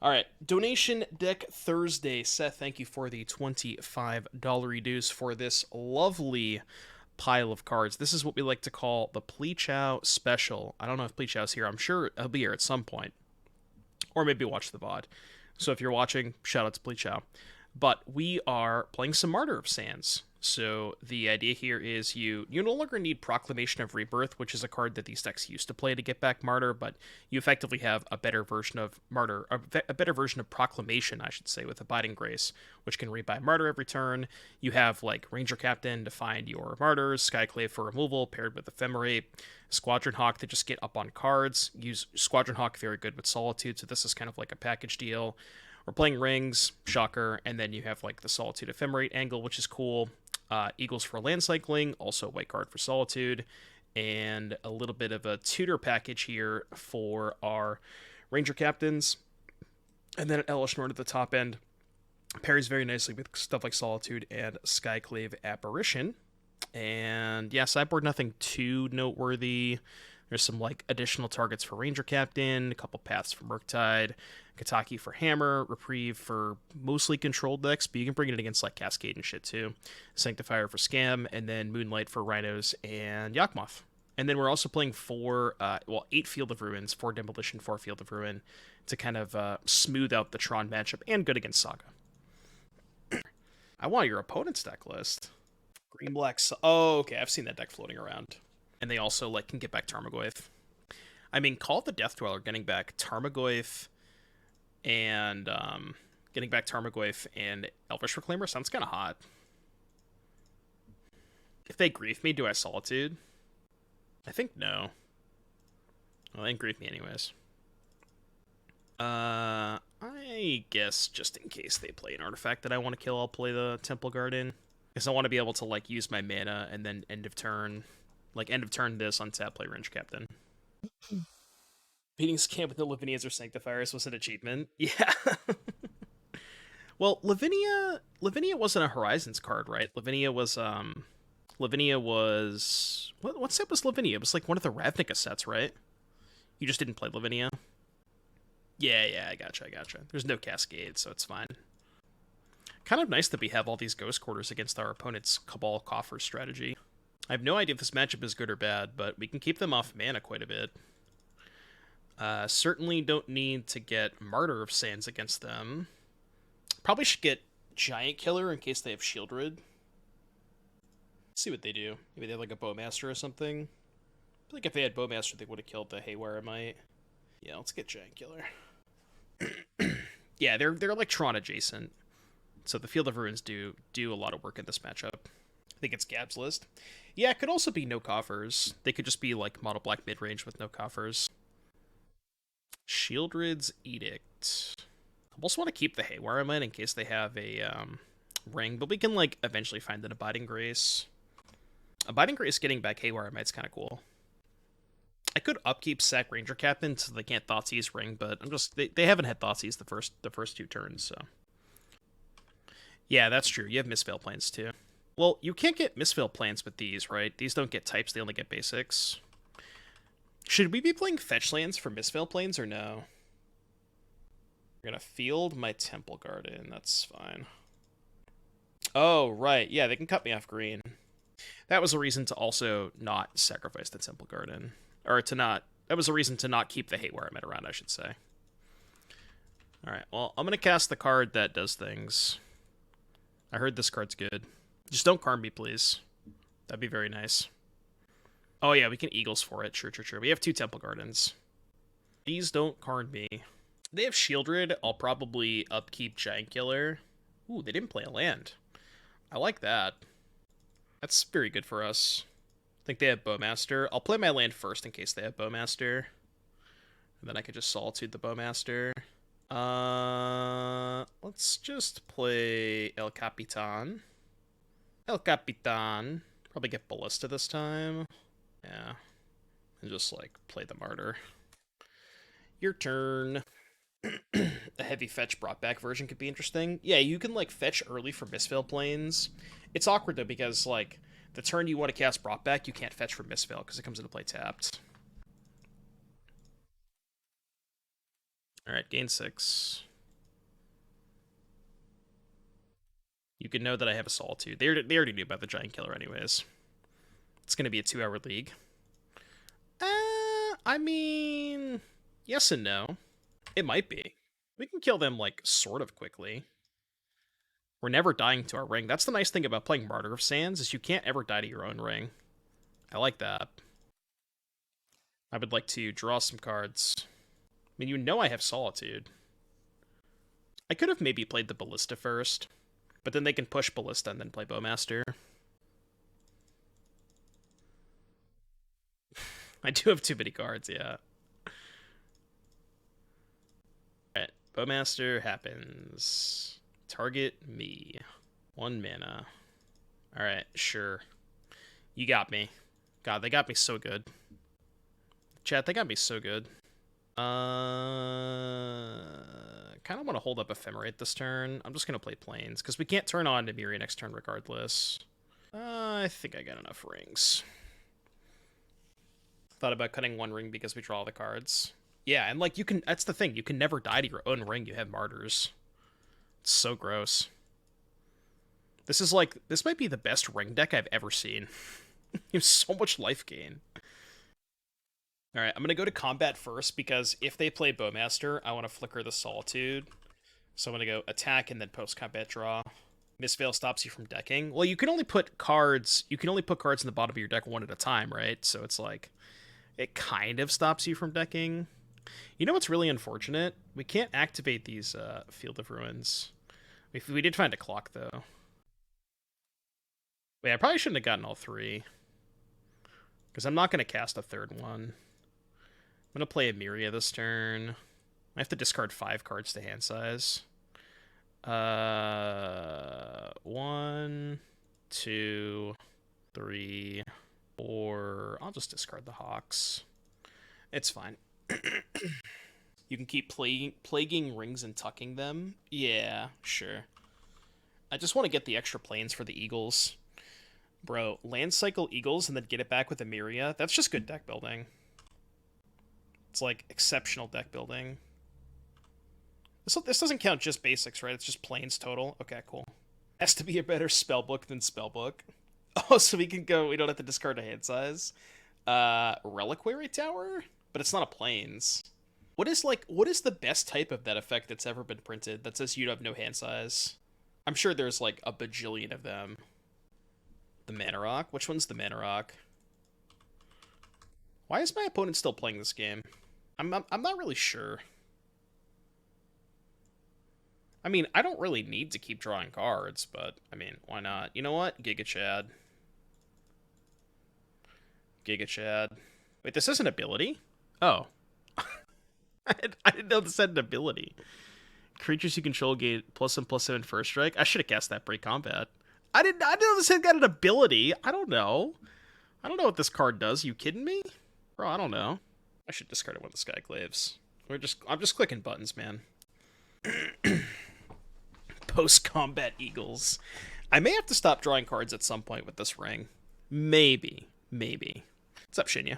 All right, donation deck Thursday. Seth, thank you for the $25 reduce for this lovely pile of cards. This is what we like to call the Plechow Special. I don't know if Plechow's here. I'm sure he'll be here at some point. Or maybe watch the VOD. So if you're watching, shout out to Plechow. But we are playing some Martyr of Sands. So the idea here is you no longer need Proclamation of Rebirth, which is a card that these decks used to play to get back Martyr, but you effectively have a better version of Martyr, a better version of Proclamation, I should say, with Abiding Grace, which can rebuy Martyr every turn. You have like Ranger-Captain to find your Martyrs, Skyclave for removal, paired with Ephemerate, Squadron Hawk to just get up on cards. Use Squadron Hawk very good with Solitude, so this is kind of like a package deal. We're playing Rings, shocker, and then you have like the Solitude Ephemerate angle, which is cool. Eagles for land cycling, also a white card for Solitude, and a little bit of a tutor package here for our Ranger Captains. And then Elesh Norn at the top end pairs very nicely with stuff like Solitude and Skyclave Apparition. And yeah, sideboard nothing too noteworthy. There's some like additional targets for Ranger Captain, a couple paths for Murktide, Kataki for Hammer, Reprieve for mostly controlled decks, but you can bring it against like Cascade and shit too. Sanctifier for Scam, and then Moonlight for Rhinos and Yawgmoth. And then we're also playing 8 Field of Ruins, 4 Demolition, 4 Field of Ruin, to kind of smooth out the Tron matchup, and good against Saga. I want your opponent's deck list. Green Black. Oh, okay, I've seen that deck floating around. And they also like can get back Tarmogoyf. I mean, Call of the Death Dweller getting back Tarmogoyf and Elvish Reclaimer sounds kind of hot. If they grief me, do I Solitude? I think no. Well, they didn't grief me anyways. I guess just in case they play an artifact that I want to kill, I'll play the Temple Garden. Because I want to be able to like use my mana and then end of turn this, untap, play Ranger-Captain. Beating Scam with no Lavinias or Sanctifiers was an achievement. Yeah. Well, Lavinia wasn't a Horizons card, right? Lavinia was what set was Lavinia? It was like one of the Ravnica sets, right? You just didn't play Lavinia? Yeah, I gotcha. There's no Cascade, so it's fine. Kind of nice that we have all these Ghost Quarters against our opponent's Cabal Coffer strategy. I have no idea if this matchup is good or bad, but we can keep them off mana quite a bit. Certainly don't need to get Martyr of Sands against them. Probably should get Giant Killer in case they have Shieldred. Let's see what they do. Maybe they have like a Bowmaster or something. I feel like if they had Bowmaster, they would have killed the Haywire Mite. Yeah, let's get Giant Killer. Yeah, they're Electron adjacent. So the Field of Ruins do a lot of work in this matchup. I think it's Gab's list. Yeah, it could also be no coffers. They could just be like Mono Black mid-range with no coffers. Shieldred's Edict. I also want to keep the Haywire Mite in case they have a ring, but we can like eventually find an Abiding Grace. Abiding Grace getting back Haywire Mite's kind of cool. I could upkeep sack Ranger Captain so they can't Thoughtseize ring, but I'm just they haven't had Thoughtseize the first 2 turns, so. Yeah, that's true. You have Mistveil Plains too. Well, you can't get Mistveil Plains with these, right? These don't get types, they only get basics. Should we be playing fetch lands for Mistveil Plains or no? I'm gonna field my Temple Garden, that's fine. Oh, right. Yeah, they can cut me off green. That was a reason to also not sacrifice the Temple Garden. Or to not... That was a reason to not keep the Haywire Mite around, I should say. Alright, well, I'm gonna cast the card that does things. I heard this card's good. Just don't Karn me, please. That'd be very nice. Oh yeah, we can Eagles for it. Sure. We have 2 Temple Gardens. Please don't Karn me. They have Shieldred. I'll probably upkeep Giant Killer. Ooh, they didn't play a land. I like that. That's very good for us. I think they have Bowmaster. I'll play my land first in case they have Bowmaster. And then I could just Solitude the Bowmaster. Let's just play El Capitan. El Capitan. Probably get Ballista this time. Yeah. And just, like, play the Martyr. Your turn. A heavy fetch brought back version could be interesting. Yeah, you can, like, fetch early for Mistveil Plains. It's awkward, though, because, like, the turn you want to cast brought back, you can't fetch for Mistveil, because it comes into play tapped. Alright, gain 6. You can know that I have a Solitude. They already knew about the Giant Killer anyways. It's going to be a 2-hour league. I mean, yes and no. It might be. We can kill them, like, sort of quickly. We're never dying to our ring. That's the nice thing about playing Martyr of Sands, is you can't ever die to your own ring. I like that. I would like to draw some cards. I mean, you know I have Solitude. I could have maybe played the Ballista first, but then they can push Ballista and then play Bowmaster. I do have too many cards, yeah. Alright, Bowmaster happens. Target me. 1 mana. Alright, sure. You got me. God, they got me so good. Chat, they got me so good. Kind of want to hold up Ephemerate this turn. I'm just going to play Plains, because we can't turn on Emeria next turn regardless. I think I got enough rings. Thought about cutting 1 ring because we draw all the cards. Yeah, and like, you can, that's the thing, you can never die to your own ring. You have Martyrs. It's so gross. This is like, this might be the best ring deck I've ever seen. You have so much life gain. Alright, I'm going to go to combat first, because if they play Bowmaster, I want to flicker the Solitude. So I'm going to go attack and then post-combat draw. Mistveil stops you from decking. Well, you can only put cards in the bottom of your deck one at a time, right? So it's like, it kind of stops you from decking. You know what's really unfortunate? We can't activate these Field of Ruins. We did find a clock, though. Wait, I probably shouldn't have gotten all 3. Because I'm not going to cast a 3rd one. I'm going to play Emeria this turn. I have to discard 5 cards to hand size. 1, 2, 3, 4. I'll just discard the Hawks. It's fine. You can keep plaguing rings and tucking them. Yeah, sure. I just want to get the extra planes for the Eagles. Bro, land cycle Eagles and then get it back with Emeria. That's just good deck building. It's like exceptional deck building. This doesn't count just basics, right? It's just planes total. Okay, cool. Has to be a better spellbook than spellbook. Oh, so we can go, we don't have to discard a hand size. Reliquary Tower? But it's not a planes. What is the best type of that effect that's ever been printed that says you have no hand size? I'm sure there's like a bajillion of them. The Mana Rock? Which one's the Mana Rock? Why is my opponent still playing this game? I'm not really sure. I mean, I don't really need to keep drawing cards, but, I mean, why not? You know what? Giga Chad. Giga Chad. Wait, this is an ability? Oh. I didn't know this had an ability. Creatures you control gain +1/+7 first strike. I should have cast that pre-combat. I didn't know this had got an ability. I don't know. I don't know what this card does. You kidding me? Bro, I don't know. I should discard it with the Skyclaves. I'm just clicking buttons, man. Post-combat Eagles. I may have to stop drawing cards at some point with this ring. Maybe. What's up, Shinya?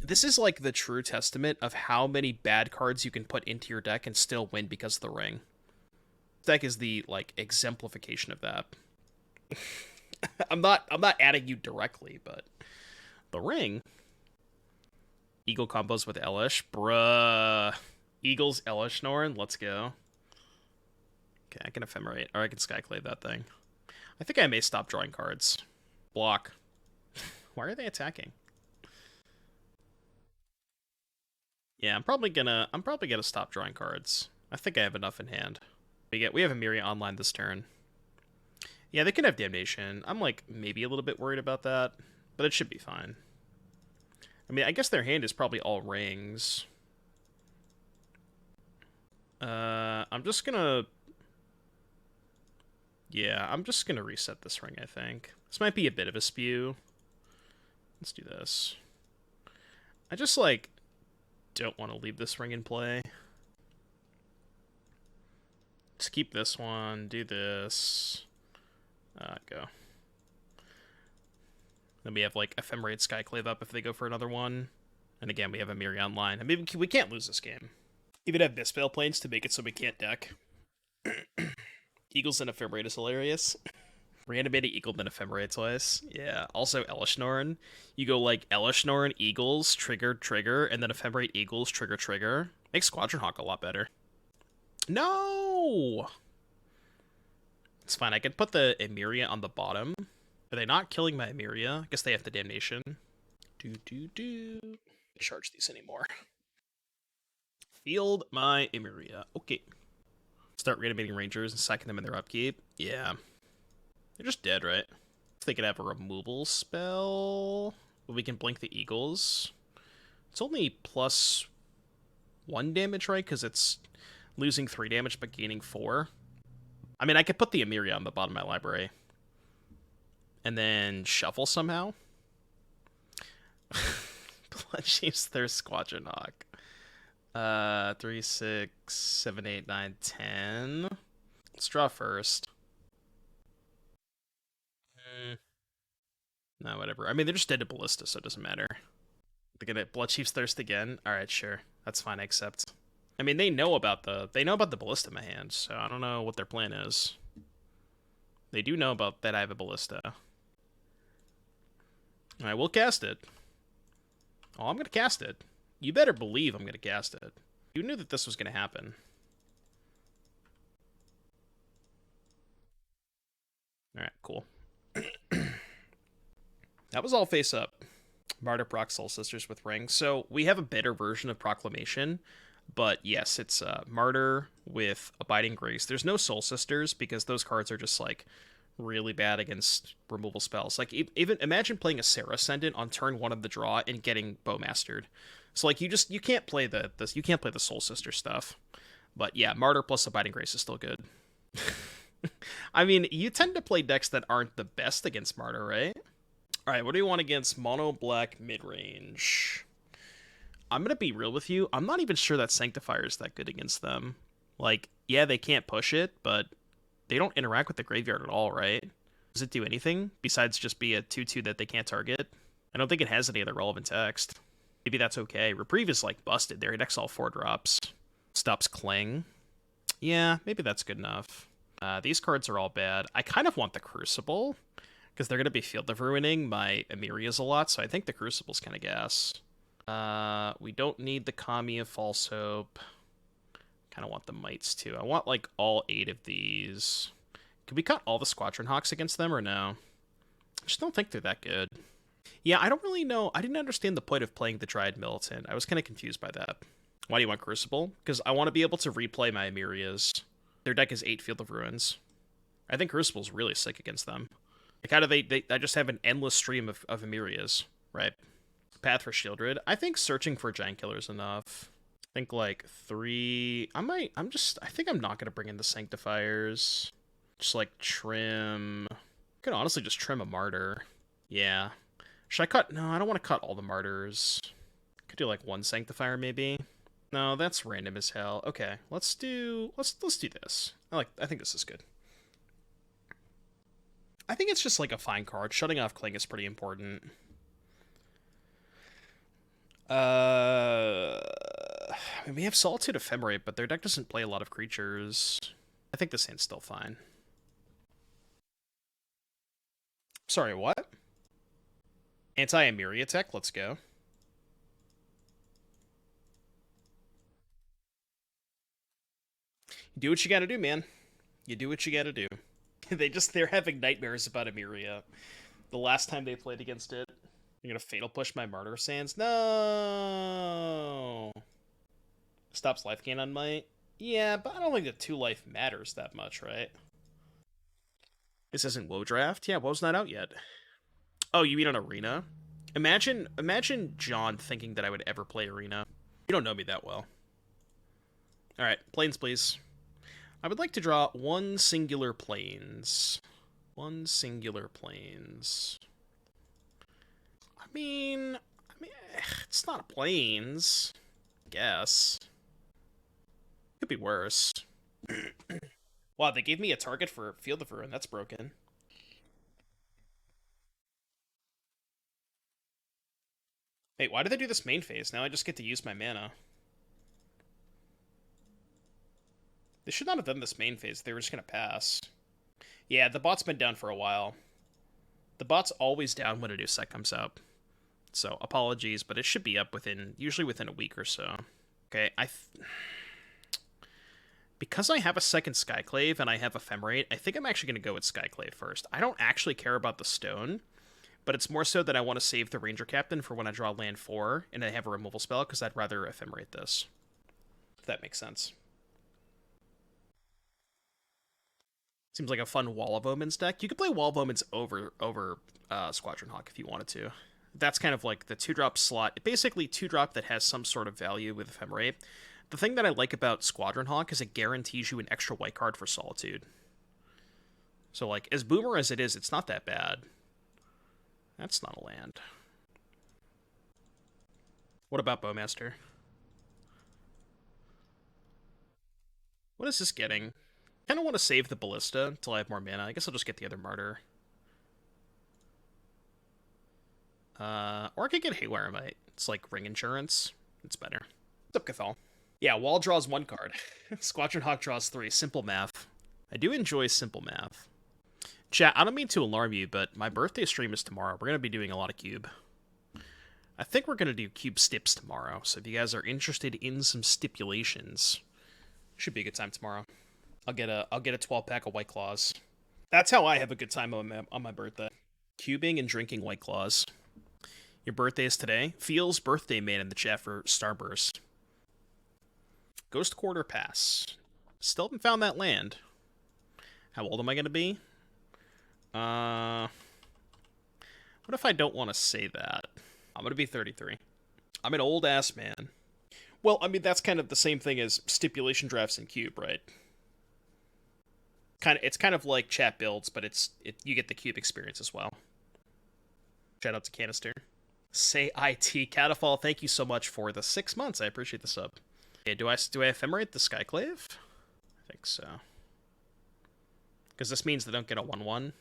This is like the true testament of how many bad cards you can put into your deck and still win because of the ring. This deck is the, like, exemplification of that. I'm not adding you directly, but the ring. Eagle combos with Elesh. Bruh. Eagles, Elesh, Norn. Let's go. Okay, I can Ephemerate, or I can Skyclave that thing. I think I may stop drawing cards. Block. Why are they attacking? Yeah, I'm probably gonna stop drawing cards. I think I have enough in hand. We have Emeria online this turn. Yeah, they can have Damnation. I'm like maybe a little bit worried about that, but it should be fine. I mean, I guess their hand is probably all rings. I'm just gonna reset this ring, I think. This might be a bit of a spew. Let's do this. I just, like, don't want to leave this ring in play. Just keep this one, do this. Go. Then we have, like, Ephemerate Skyclave up if they go for another one. And again, we have Emeria online. I mean, we can't lose this game. Even have Mistveil Plains to make it so we can't deck. Eagles and Ephemerate is hilarious. Reanimating Eagle then Ephemerate twice. Yeah. Also Elesh Norn. You go like Elesh Norn, Eagles, trigger, trigger, and then Ephemerate Eagles, trigger, trigger. Makes Squadron Hawk a lot better. No! It's fine. I can put the Emeria on the bottom. Are they not killing my Emeria? I guess they have the Damnation. Charge these anymore. Field my Emeria. Okay. Start reanimating Rangers and sacking them in their upkeep. Yeah. They're just dead, right? They could have a removal spell. But we can blink the Eagles. It's only plus 1 damage, right? Because it's losing 3 damage but gaining 4. I mean, I could put the Emeria on the bottom of my library. And then shuffle somehow. Bloodshapes their Squadron Hawk. 3, 6, 7, 8, 9, 10. Let's draw first. No, whatever. I mean, they're just dead to Ballista, so it doesn't matter. They're gonna Bloodchief's Thirst again? Alright, sure. That's fine, I accept. I mean, they know about the Ballista in my hand, so I don't know what their plan is. They do know about that I have a Ballista. I will cast it. Oh, I'm gonna cast it. You better believe I'm gonna cast it. You knew that this was gonna happen. Alright, cool. That was all face up. Martyr proc Soul Sisters with Ring. So we have a better version of Proclamation, but yes, it's Martyr with Abiding Grace. There's no Soul Sisters because those cards are just like really bad against removal spells. Like even imagine playing a Sarah Ascendant on turn 1 of the draw and getting Bowmastered. So like you can't play the Soul Sister stuff. But yeah, Martyr plus Abiding Grace is still good. I mean, you tend to play decks that aren't the best against Martyr, right? Alright, what do you want against Mono Black Midrange? I'm gonna be real with you. I'm not even sure that Sanctifier is that good against them. Like, yeah, they can't push it, but they don't interact with the graveyard at all, right? Does it do anything besides just be a 2/2 that they can't target? I don't think it has any other relevant text. Maybe that's okay. Reprieve is, like, busted there. It Exile 4 drops. Stops Cling. Yeah, maybe that's good enough. These cards are all bad. I kind of want the Crucible, because they're going to be Field of Ruining my Emerias a lot, so I think the Crucible's kind of gas. We don't need the Kami of False Hope. Kind of want the Mites, too. I want, like, all 8 of these. Could we cut all the Squadron Hawks against them, or no? I just don't think they're that good. Yeah, I don't really know. I didn't understand the point of playing the Dryad Militant. I was kind of confused by that. Why do you want Crucible? Because I want to be able to replay my Emerias. Their deck is 8 Field of Ruins. I think Crucible's really sick against them. Like, how do I just have an endless stream of Emerias, right? Path for Shieldred. I think searching for Giant Killer is enough. I think, like, 3... I think I'm not going to bring in the Sanctifiers. Just, like, trim... I could honestly just trim a Martyr. Yeah. Should I cut... No, I don't want to cut all the Martyrs. Could do, like, 1 Sanctifier, maybe. No, that's random as hell. Okay, let's do this. I think this is good. I think it's just like a fine card. Shutting off Cling is pretty important. I mean, we have Solitude Ephemerate, but their deck doesn't play a lot of creatures. I think this hand's still fine. Sorry, what? Anti-Emeria tech, let's go. You do what you gotta do, man. You do what you gotta do. They're having nightmares about Emeria. The last time they played against it. You're gonna Fatal Push my Martyr of Sands? No! Stops life gain on Mite? Yeah, but I don't think the 2 life matters that much, right? This isn't WoW Draft? Yeah, WoW's not out yet. Oh, you mean on Arena? Imagine John thinking that I would ever play Arena. You don't know me that well. Alright, Plains, please. I would like to draw 1 singular Plains. 1 singular Plains. I mean, it's not a Plains, I guess. Could be worse. Wow, they gave me a target for Field of Ruin. That's broken. Wait, why did they do this main phase? Now I just get to use my mana. They should not have done this main phase. They were just going to pass. Yeah, the bot's been down for a while. The bot's always down when a new set comes out. So, apologies, but it should be up usually within a week or so. Okay, because I have a second Skyclave and I have Ephemerate, I think I'm actually going to go with Skyclave first. I don't actually care about the stone, but it's more so that I want to save the Ranger-Captain for when I draw land 4 and I have a removal spell, because I'd rather Ephemerate this. If that makes sense. Seems like a fun Wall of Omens deck. You could play Wall of Omens over Squadron Hawk if you wanted to. That's kind of like the 2-drop slot. Basically, 2-drop that has some sort of value with Ephemerate. The thing that I like about Squadron Hawk is it guarantees you an extra white card for Solitude. So, like, as boomer as it is, it's not that bad. That's not a land. What about Bowmaster? What is this getting? I kind of want to save the Ballista until I have more mana. I guess I'll just get the other Martyr. Or I could get Haywire Mite. It's like ring insurance. It's better. What's up, Cathal? Yeah, Wall draws 1 card. Squadron Hawk draws 3. Simple math. I do enjoy simple math. Chat, I don't mean to alarm you, but my birthday stream is tomorrow. We're going to be doing a lot of Cube. I think we're going to do Cube Stips tomorrow, so if you guys are interested in some stipulations, should be a good time tomorrow. I'll get a 12-pack of White Claws. That's how I have a good time on my birthday. Cubing and drinking White Claws. Your birthday is today? Feels birthday man in the chat for Starburst. Ghost Quarter Pass. Still haven't found that land. How old am I going to be? What if I don't want to say that? I'm going to be 33. I'm an old-ass man. Well, I mean, that's kind of the same thing as stipulation drafts in Cube, right? It's kind of like chat builds, but you get the Cube experience as well. Shout out to Canister. Say IT. Catafall, thank you so much for the 6 months. I appreciate the sub. Okay, do I Ephemerate the Skyclave? I think so. Because this means they don't get a 1/1.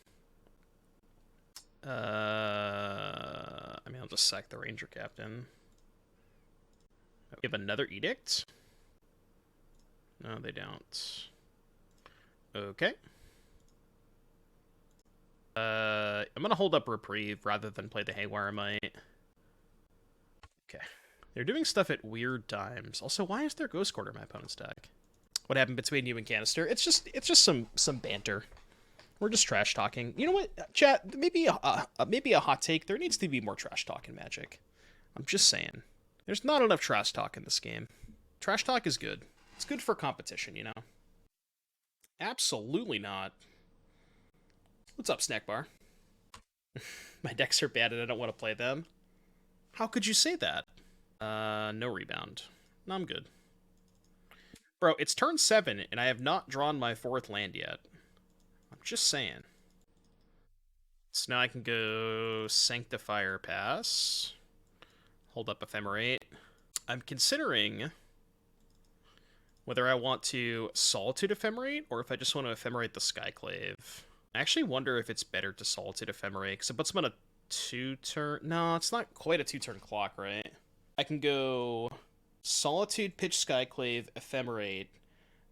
I mean, I'll just sack the Ranger-Captain. We have another Edict? No, they don't. Okay. I'm going to hold up Reprieve rather than play the Haywire Mite. Okay. They're doing stuff at weird times. Also, why is there Ghost Quarter in my opponent's deck? What happened between you and Canister? It's just some banter. We're just trash talking. You know what, chat? Maybe a hot take. There needs to be more trash talk in Magic. I'm just saying. There's not enough trash talk in this game. Trash talk is good. It's good for competition, you know. Absolutely not. What's up, Snack Bar? My decks are bad and I don't want to play them. How could you say that? No rebound. No, I'm good. Bro, it's turn 7, and I have not drawn my 4th land yet. I'm just saying. So now I can go Sanctifier pass. Hold up Ephemerate. I'm considering whether I want to Solitude Ephemerate, or if I just want to Ephemerate the Skyclave. I actually wonder if it's better to Solitude Ephemerate, because it puts them on a 2-turn... No, it's not quite a 2-turn clock, right? I can go Solitude, pitch Skyclave, Ephemerate,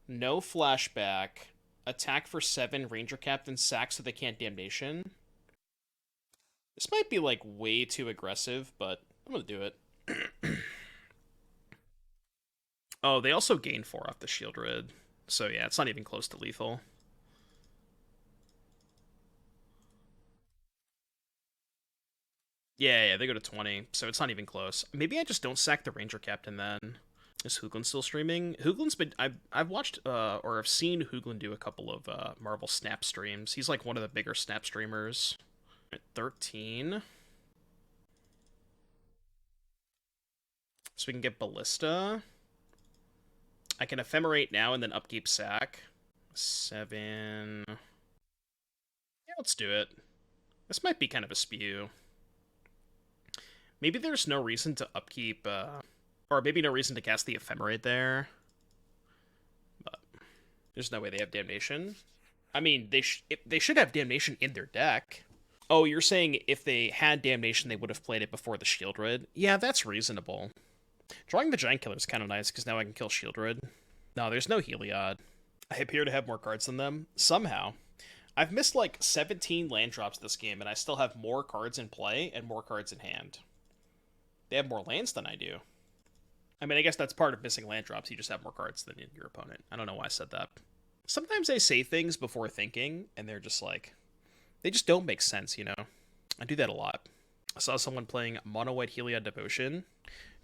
no flashback, attack for 7, Ranger-Captain, sack so they can't Damnation. This might be, like, way too aggressive, but I'm gonna do it. Oh, they also gain 4 off the Shield Red. So yeah, it's not even close to lethal. Yeah, they go to 20, so it's not even close. Maybe I just don't sack the Ranger-Captain then. Is Hooglin still streaming? Hooglin's been... I've watched, or I've seen Hooglin do a couple of Marvel Snap streams. He's like one of the bigger Snap streamers. 13. So we can get Ballista. I can Ephemerate now and then upkeep sack. 7. Yeah, let's do it. This might be kind of a spew. Maybe there's no reason to upkeep, or maybe no reason to cast the Ephemerate there. But there's no way they have Damnation. I mean, they should have Damnation in their deck. Oh, you're saying if they had Damnation, they would have played it before the Shield Red? Yeah, that's reasonable. Drawing the Giant Killer is kind of nice, because now I can kill Shield Red. No, there's no Heliod. I appear to have more cards than them somehow. I've missed like 17 land drops this game, and I still have more cards in play and more cards in hand. They have more lands than I do. I mean, I guess that's part of missing land drops. You just have more cards than your opponent. I don't know why I said that. Sometimes I say things before thinking, and they're just like, they just don't make sense, you know? I do that a lot. I saw someone playing Mono White Heliod Devotion.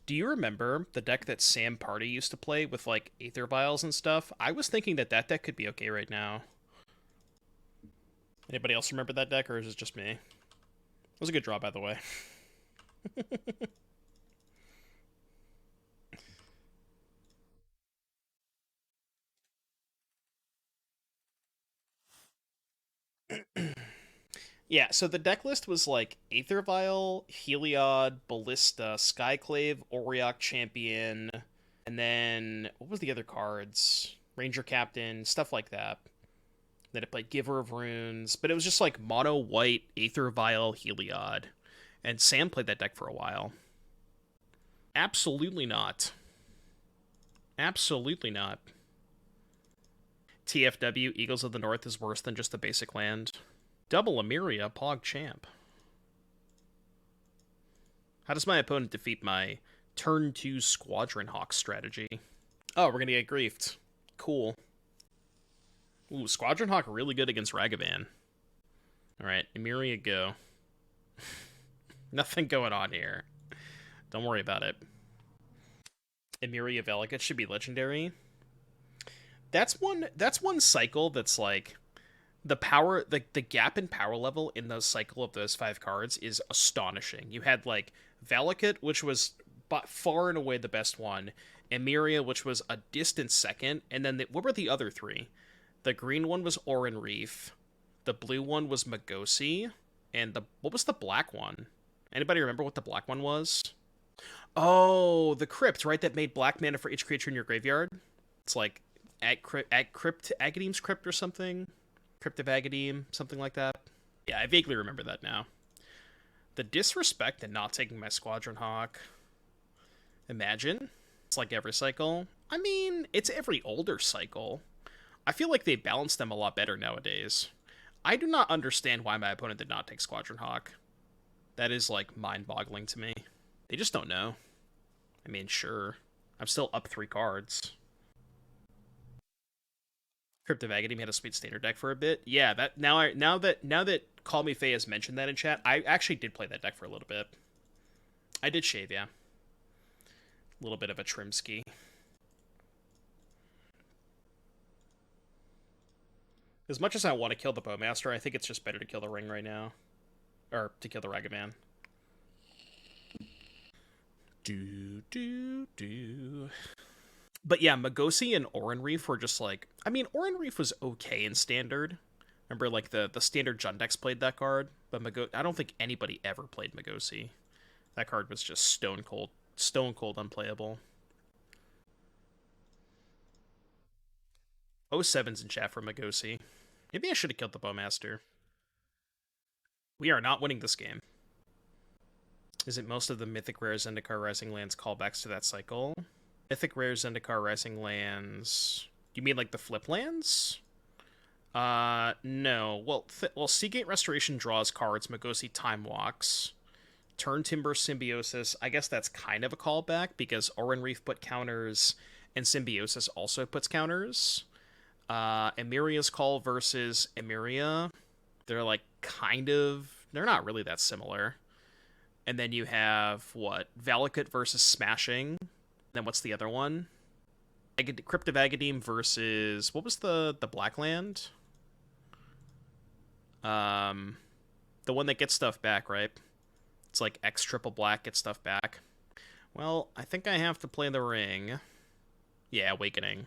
Do you remember the deck that Sam Party used to play with, like, Aether Vials and stuff? I was thinking that that deck could be okay right now. Anybody else remember that deck, or is it just me? It was a good draw, by the way. Yeah, so the deck list was like Aether Vial, Heliod, Ballista, Skyclave, Auriok Champion, and then what was the other cards? Ranger-Captain, stuff like that. Then it played Giver of Runes, but it was just like mono white, Aether Vial, Heliod. And Sam played that deck for a while. Absolutely not. Absolutely not. TFW, Eagles of the North is worse than just a basic land. Double Emeria, Pog Champ. How does my opponent defeat my turn 2 Squadron Hawk strategy? Oh, we're gonna get griefed. Cool. Ooh, Squadron Hawk really good against Ragavan. Alright, Emeria go. Nothing going on here. Don't worry about it. Emeria Velicate should be legendary. That's one cycle that's like the power the gap in power level in the cycle of those 5 cards is astonishing. You had like Valakut, which was by far and away the best one, Emeria, which was a distant second, and then what were the other 3? The green one was Oran Reef, the blue one was Magosi, and what was the black one? Anybody remember what the black one was? Oh, the Crypt, right? That made black mana for each creature in your graveyard. It's like Agadeem's Crypt or something. Crypt of Agadeem, something like that. Yeah, I vaguely remember that now. The disrespect in not taking my Squadron Hawk. Imagine. It's like every cycle. I mean, it's every older cycle. I feel like they balance them a lot better nowadays. I do not understand why my opponent did not take Squadron Hawk. That is, like, mind-boggling to me. They just don't know. I mean, sure. I'm still up 3 cards. Crypt of Agadeem had a sweet standard deck for a bit. Yeah, that now that Call Me Faye has mentioned that in chat, I actually did play that deck for a little bit. I did shave, yeah. A little bit of a trim ski. As much as I want to kill the Bowmaster, I think it's just better to kill the Ring right now. Or to kill the Ragavan. Do. But yeah, Magosi and Oran Reef were just like... I mean, Oran Reef was okay in Standard. Remember, like, the Standard Jundex played that card? But I don't think anybody ever played Magosi. That card was just stone cold unplayable. 07's in chat for Magosi. Maybe I should have killed the Bowmaster. We are not winning this game. Is it most of the Mythic Rare Zendikar Rising Lands callbacks to that cycle? Mythic Rare Zendikar Rising Lands... You mean like the flip lands? No. Well, Seagate Restoration draws cards, Magosi Time Walks. Turn Timber Symbiosis, I guess that's kind of a callback, because Oran Reef put counters, and Symbiosis also puts counters. Emeria's Call versus Emeria. They're like kind of... They're not really that similar. And then you have, what? Valakut versus Smashing. Then what's the other one? Crypt of Agadeem versus... What was the black land? The one that gets stuff back, right? It's like X triple black, gets stuff back. Well, I think I have to play the Ring. Yeah, Awakening.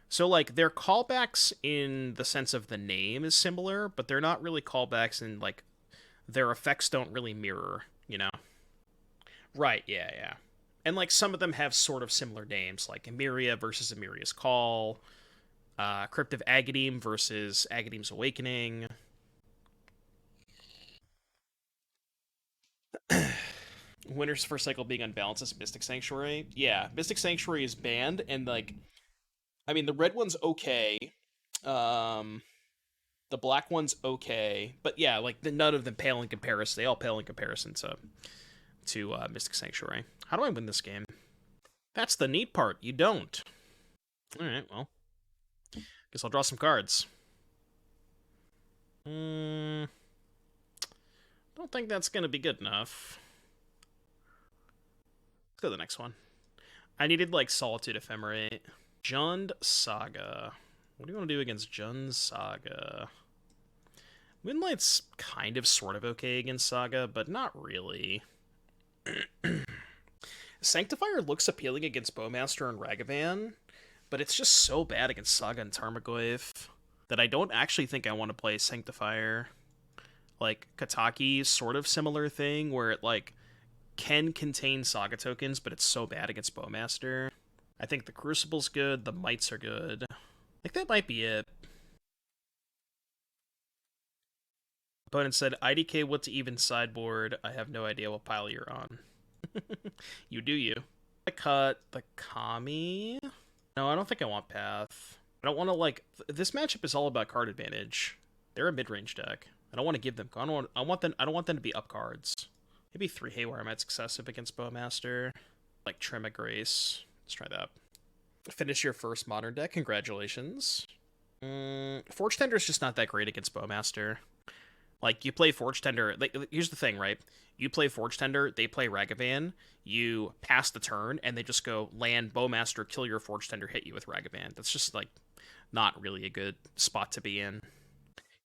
So, like, they're callbacks in the sense of the name is similar, but they're not really callbacks in, like, their effects don't really mirror, you know? Right, yeah. And, like, some of them have sort of similar names, like Emeria versus Emeria's Call, Crypt of Agadeem versus Agadeem's Awakening. Winter's first cycle being unbalanced is Mystic Sanctuary. Yeah, Mystic Sanctuary is banned, and, like, I mean, the red one's okay. The black one's okay, but yeah, like none of them pale in comparison. They all pale in comparison to Mystic Sanctuary. How do I win this game? That's the neat part. You don't. All right, well, guess I'll draw some cards. Don't think that's gonna be good enough. Let's go to the next one. I needed like Solitude Ephemerate. Jund Saga. What do you want to do against Jund Saga? Moonlight's kind of sort of okay against Saga, but not really. Sanctifier looks appealing against Bowmaster and Ragavan, but it's just so bad against Saga and Tarmogoyf that I don't actually think I want to play Sanctifier. Like, Kataki, sort of similar thing, where it, like, can contain Saga tokens, but it's so bad against Bowmaster. I think the Crucible's good, the Mites are good. Like, that might be it. Opponent said, IDK what to even sideboard. I have no idea what pile you're on. You do you. I cut the Kami. No, I don't think I want Path. I don't want to, like... This matchup is all about card advantage. They're a mid-range deck. I don't want to give them... I don't want them to be up cards. Maybe 3 Haywire Mite's excessive against Bowmaster. Like Trim a Grace. Let's try that. Finish your first Modern deck. Congratulations. Forge-Tender is just not that great against Bowmaster. Like, you play Forge-Tender... Like, here's the thing, right? You play Forge-Tender, they play Ragavan, you pass the turn, and they just go land Bowmaster, kill your Forge-Tender, hit you with Ragavan. That's just, like, not really a good spot to be in.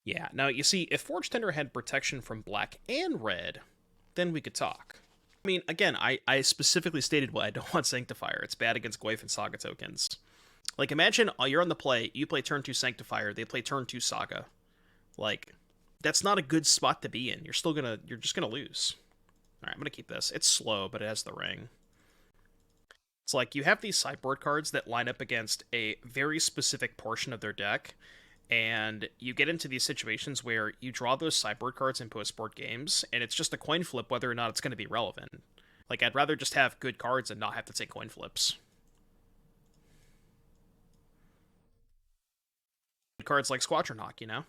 Yeah, now, you see, if Forge-Tender had protection from black and red, then we could talk. I mean, again, I specifically stated why I don't want Sanctifier. It's bad against Goyf and Saga tokens. Like, imagine you're on the play, you play turn 2 Sanctifier, they play turn 2 Saga. Like... That's not a good spot to be in. You're just gonna lose. Alright, I'm gonna keep this. It's slow, but it has the ring. It's like, you have these sideboard cards that line up against a very specific portion of their deck, and you get into these situations where you draw those sideboard cards in post-board games, and it's just a coin flip whether or not it's gonna be relevant. Like, I'd rather just have good cards and not have to take coin flips. Cards like Squadron Hawk, you know?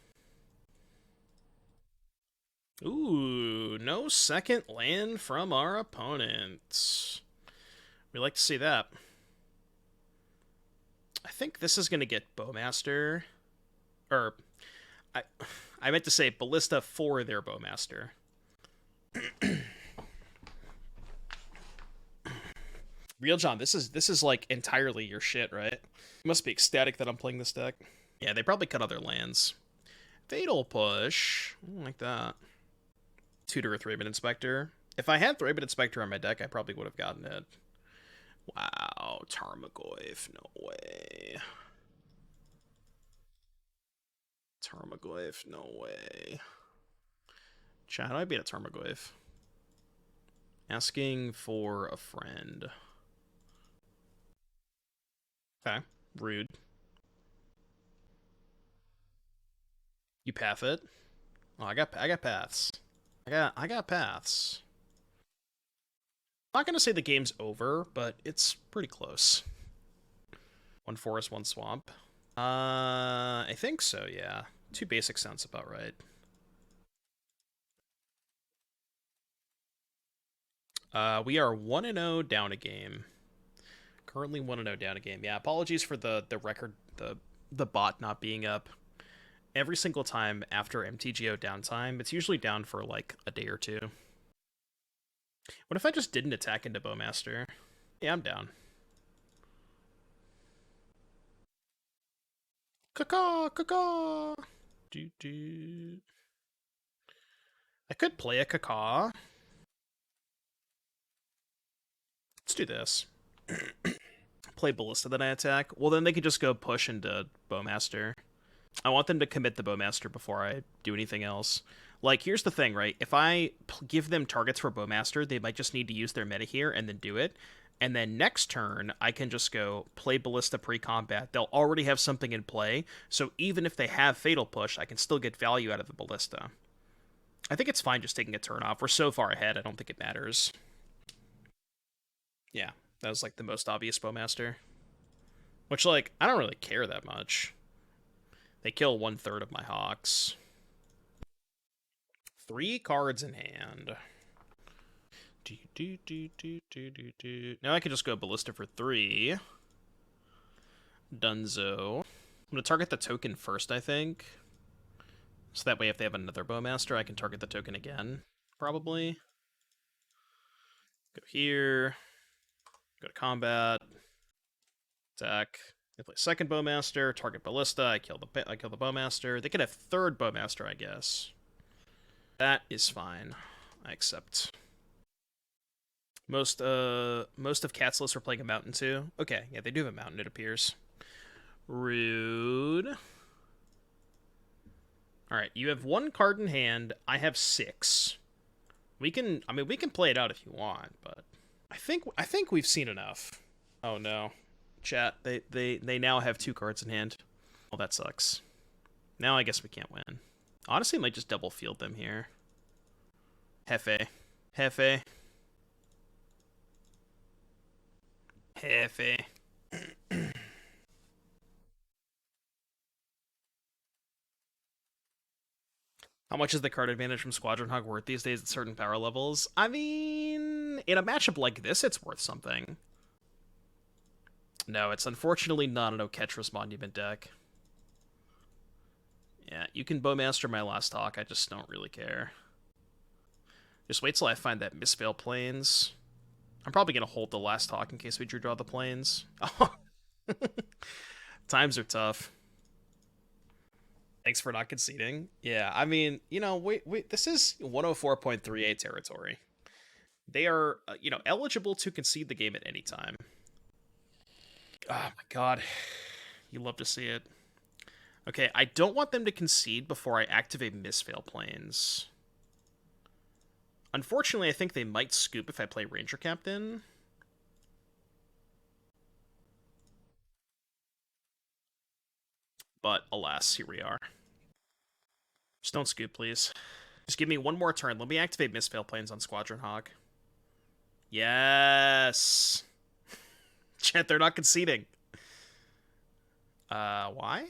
Ooh, no second land from our opponent. We like to see that. I think this is going to get Bowmaster. Or, I meant to say Ballista for their Bowmaster. Real John, this is like entirely your shit, right? You must be ecstatic that I'm playing this deck. Yeah, they probably cut other lands. Fatal Push. I don't like that. Tutor a Thraben Inspector. If I had Thraben Inspector on my deck, I probably would have gotten it. Wow, Tarmogoyf, no way. Tarmogoyf, no way. Chat, how do I beat a Tarmogoyf? Asking for a friend. Okay, rude. You path it? Oh, I got paths. I got paths. I'm not gonna say the game's over, but it's pretty close. 1 forest, 1 swamp. I think so, yeah. 2 basic sounds about right. We are 1-0 down a game. Currently 1-0 down a game. Yeah, apologies for the record, the bot not being up. Every single time after MTGO downtime, it's usually down for like a day or 2. What if I just didn't attack into Bowmaster? Yeah, I'm down. Caw-caw, caw-caw. Do. I could play a Caw-caw. Let's do this. Play Ballista, then I attack. Well, then they could just go push into Bowmaster. I want them to commit the Bowmaster before I do anything else. Like, here's the thing, right? If I give them targets for Bowmaster, they might just need to use their meta here and then do it. And then next turn, I can just go play Ballista pre-combat. They'll already have something in play, so even if they have Fatal Push, I can still get value out of the Ballista. I think it's fine just taking a turn off. We're so far ahead, I don't think it matters. Yeah, that was like the most obvious Bowmaster. Which, like, I don't really care that much. They kill 1/3 of my Hawks. 3 cards in hand. Now I can just go Ballista for 3. Dunzo. I'm going to target the token first, I think. So that way if they have another Bowmaster, I can target the token again, probably. Go here. Go to combat. Attack. They play second Bowmaster, target Ballista, I kill the Bowmaster. They could have third Bowmaster, I guess. That is fine. I accept. Most of Cat's List are playing a mountain too. Okay, yeah, they do have a mountain, it appears. Rude. Alright, you have 1 card in hand, I have 6. We can play it out if you want, but I think we've seen enough. Oh no. Chat, they now have 2 cards in hand. Well, that sucks. Now I guess we can't win. Honestly, I might just double field them here. Hefe. Hefe. Hefe. How much is the card advantage from Squadron Hawk worth these days at certain power levels? I mean, in a matchup like this, it's worth something. No, it's unfortunately not an Oketras Monument deck. Yeah, you can Bowmaster my last Hawk, I just don't really care. Just wait till I find that Mistveil Plains. I'm probably going to hold the last Hawk in case we draw the Plains. Oh. Times are tough. Thanks for not conceding. Yeah, I mean, you know, wait, this is 104.38 territory. They are, you know, eligible to concede the game at any time. Oh my god. You love to see it. Okay, I don't want them to concede before I activate Mistveil Plains. Unfortunately, I think they might scoop if I play Ranger-Captain. But alas, here we are. Just don't scoop, please. Just give me 1 more turn. Let me activate Mistveil Plains on Squadron Hawk. Yes! Chat, they're not conceding. Why?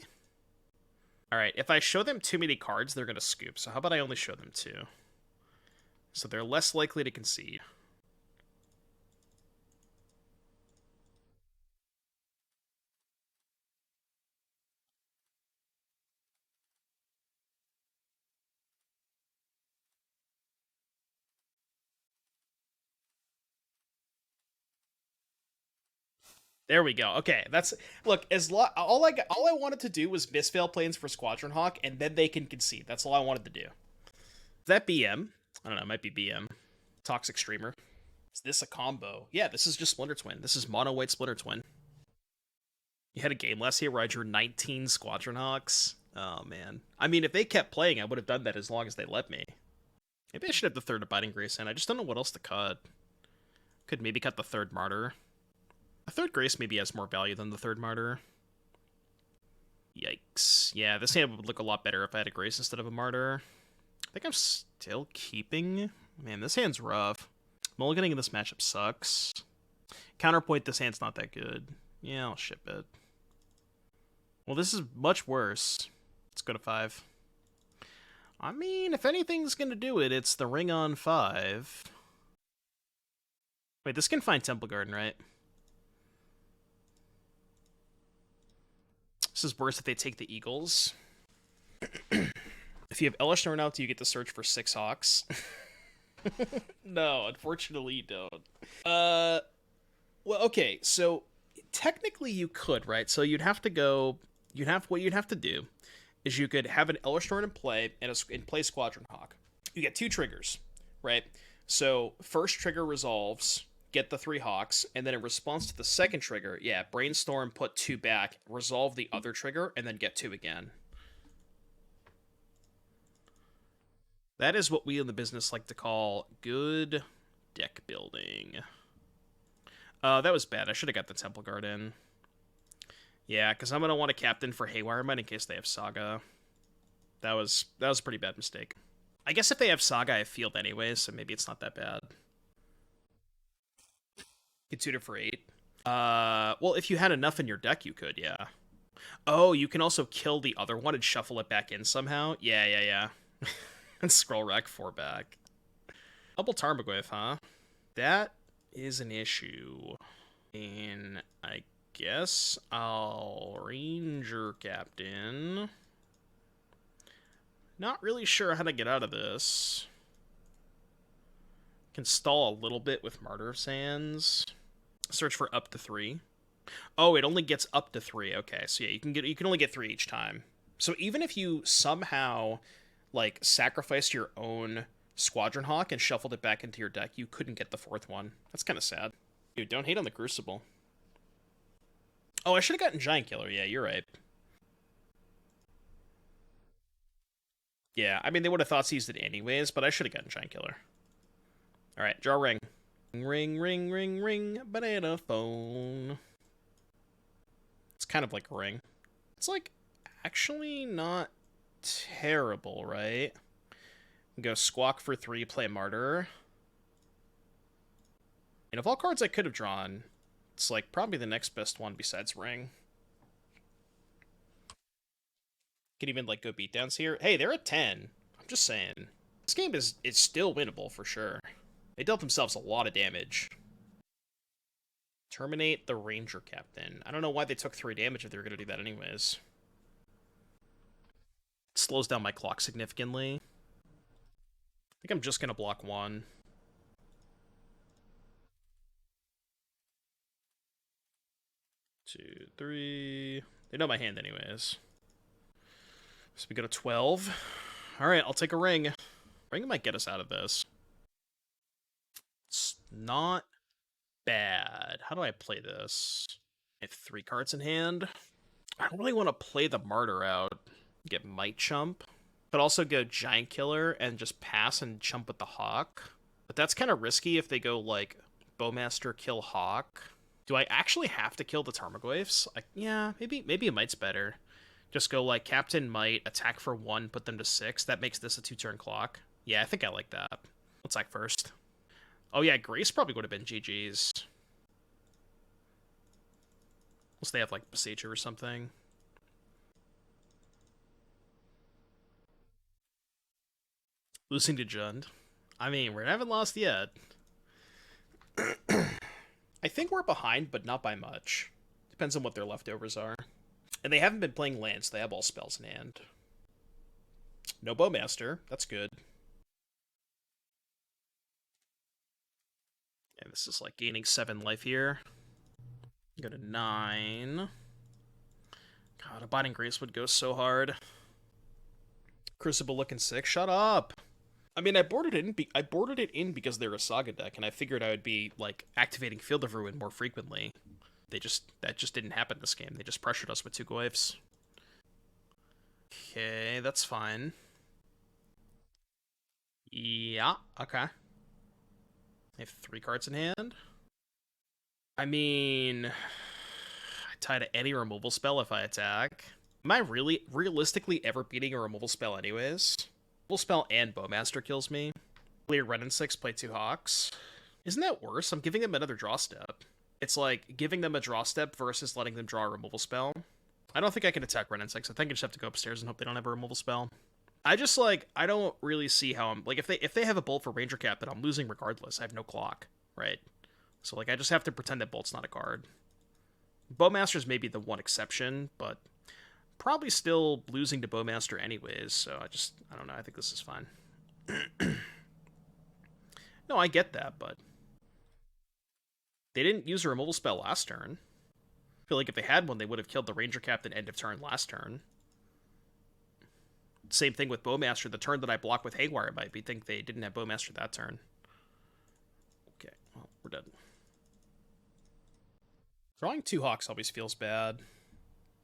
Alright, if I show them too many cards, they're gonna scoop. So how about I only show them 2? So they're less likely to concede. There we go. Okay, that's look. All I wanted to do was Mistveil Plains for Squadron Hawk, and then they can concede. That's all I wanted to do. Is that BM? I don't know. It might be BM. Toxic Streamer. Is this a combo? Yeah, this is just Splinter Twin. This is mono white Splinter Twin. You had a game last year where I drew 19 Squadron Hawks. Oh man. I mean, if they kept playing, I would have done that as long as they let me. Maybe I should have the third Abiding Grace in. I just don't know what else to cut. Could maybe cut the third Martyr. The third Grace maybe has more value than the third Martyr. Yikes. Yeah, this hand would look a lot better if I had a Grace instead of a Martyr. I think I'm still keeping... Man, this hand's rough. Mulliganing in this matchup sucks. Counterpoint, this hand's not that good. Yeah, I'll ship it. Well, this is much worse. Let's go to 5. I mean, if anything's gonna do it, it's the Ring on 5. Wait, this can find Temple Garden, right? This is worse if they take the Eagles. If you have Elesh Norn out, you get to search for 6 Hawks. No, unfortunately you don't. Well, okay, so technically you could, right? So you'd have to go... What you'd have to do is you could have an Elesh Norn in play and play Squadron Hawk. You get 2 triggers, right? So first trigger resolves, get the 3 Hawks, and then in response to the second trigger, yeah, Brainstorm, put 2 back, resolve the other trigger, and then get 2 again. That is what we in the business like to call good deck building. That was bad. I should have got the Temple Guard in. Yeah, because I'm going to want a captain for Haywire Mite in case they have Saga. That was a pretty bad mistake. I guess if they have Saga, I have Field anyways, so maybe it's not that bad. Get tutored for 8. Well, if you had enough in your deck, you could, yeah. Oh, you can also kill the other one and shuffle it back in somehow? Yeah. And scroll rack 4 back. Double Tarmogoyf, huh? That is an issue. And I guess I'll Ranger-Captain. Not really sure how to get out of this. Can stall a little bit with Martyr of Sands. Search for up to 3. Oh, it only gets up to 3. Okay, so yeah, you can only get 3 each time. So even if you somehow like sacrificed your own Squadron Hawk and shuffled it back into your deck, you couldn't get the 4th one. That's kind of sad. Dude, don't hate on the Crucible. Oh, I should have gotten Giant Killer. Yeah, you're right. Yeah, I mean, they would have thought seized it anyways, but I should have gotten Giant Killer. All right, draw ring. Ring, banana phone. It's kind of like a ring. It's like actually not terrible, right? Go Squawk for 3, play Martyr. And of all cards I could have drawn, it's like probably the next best one besides ring. Could even like go beatdowns here. Hey, they're at 10. I'm just saying. This game is still winnable for sure. They dealt themselves a lot of damage. Terminate the Ranger-Captain. I don't know why they took 3 damage if they were going to do that anyways. It slows down my clock significantly. I think I'm just going to block 1. 2, 3. They know my hand anyways. So we go to 12. Alright, I'll take a ring. Ring might get us out of this. It's not bad. How do I play this? I have 3 cards in hand. I don't really want to play the Martyr out. Get Mite Chump. But also go Giant Killer and just pass and chump with the Hawk. But that's kind of risky if they go, like, Bowmaster, kill Hawk. Do I actually have to kill the Tarmogoyfs? Yeah, maybe a Mite's better. Just go, like, Captain Mite, attack for 1, put them to 6. That makes this a 2-turn clock. Yeah, I think I like that. Let's act first. Oh yeah, Grace probably would have been GG's. Unless they have, like, Besieger or something. Losing to Jund. I mean, we haven't lost yet. I think we're behind, but not by much. Depends on what their leftovers are. And they haven't been playing lands, so they have all spells in hand. No Bowmaster. That's good. Yeah, this is like gaining 7 life here. Go to 9. God, Abiding Grace would go so hard. Crucible looking sick. Shut up! I mean, I boarded it in because they're a Saga deck, and I figured I would be, like, activating Field of Ruin more frequently. That just didn't happen this game. They just pressured us with 2 Goyfs. Okay, that's fine. Yeah, okay. I have 3 cards in hand. I mean, I tie to any removal spell if I attack. Am I really, realistically ever beating a removal spell anyways? Removal spell and Bowmaster kills me. Clear Ren and 6, play 2 Hawks. Isn't that worse? I'm giving them another draw step. It's like giving them a draw step versus letting them draw a removal spell. I don't think I can attack Ren and 6. I think I just have to go upstairs and hope they don't have a removal spell. I just, like, I don't really see how I'm... Like, if they have a Bolt for Ranger Cap, then I'm losing regardless. I have no clock, right? So, like, I just have to pretend that Bolt's not a card. Bowmaster's maybe the one exception, but probably still losing to Bowmaster anyways, so I don't know, I think this is fine. No, I get that, but... They didn't use a removal spell last turn. I feel like if they had one, they would have killed the Ranger Captain end of turn last turn. Same thing with Bowmaster. The turn that I block with Haywire Mite, we think they didn't have Bowmaster that turn. Okay, well, we're dead. Drawing 2 Hawks always feels bad.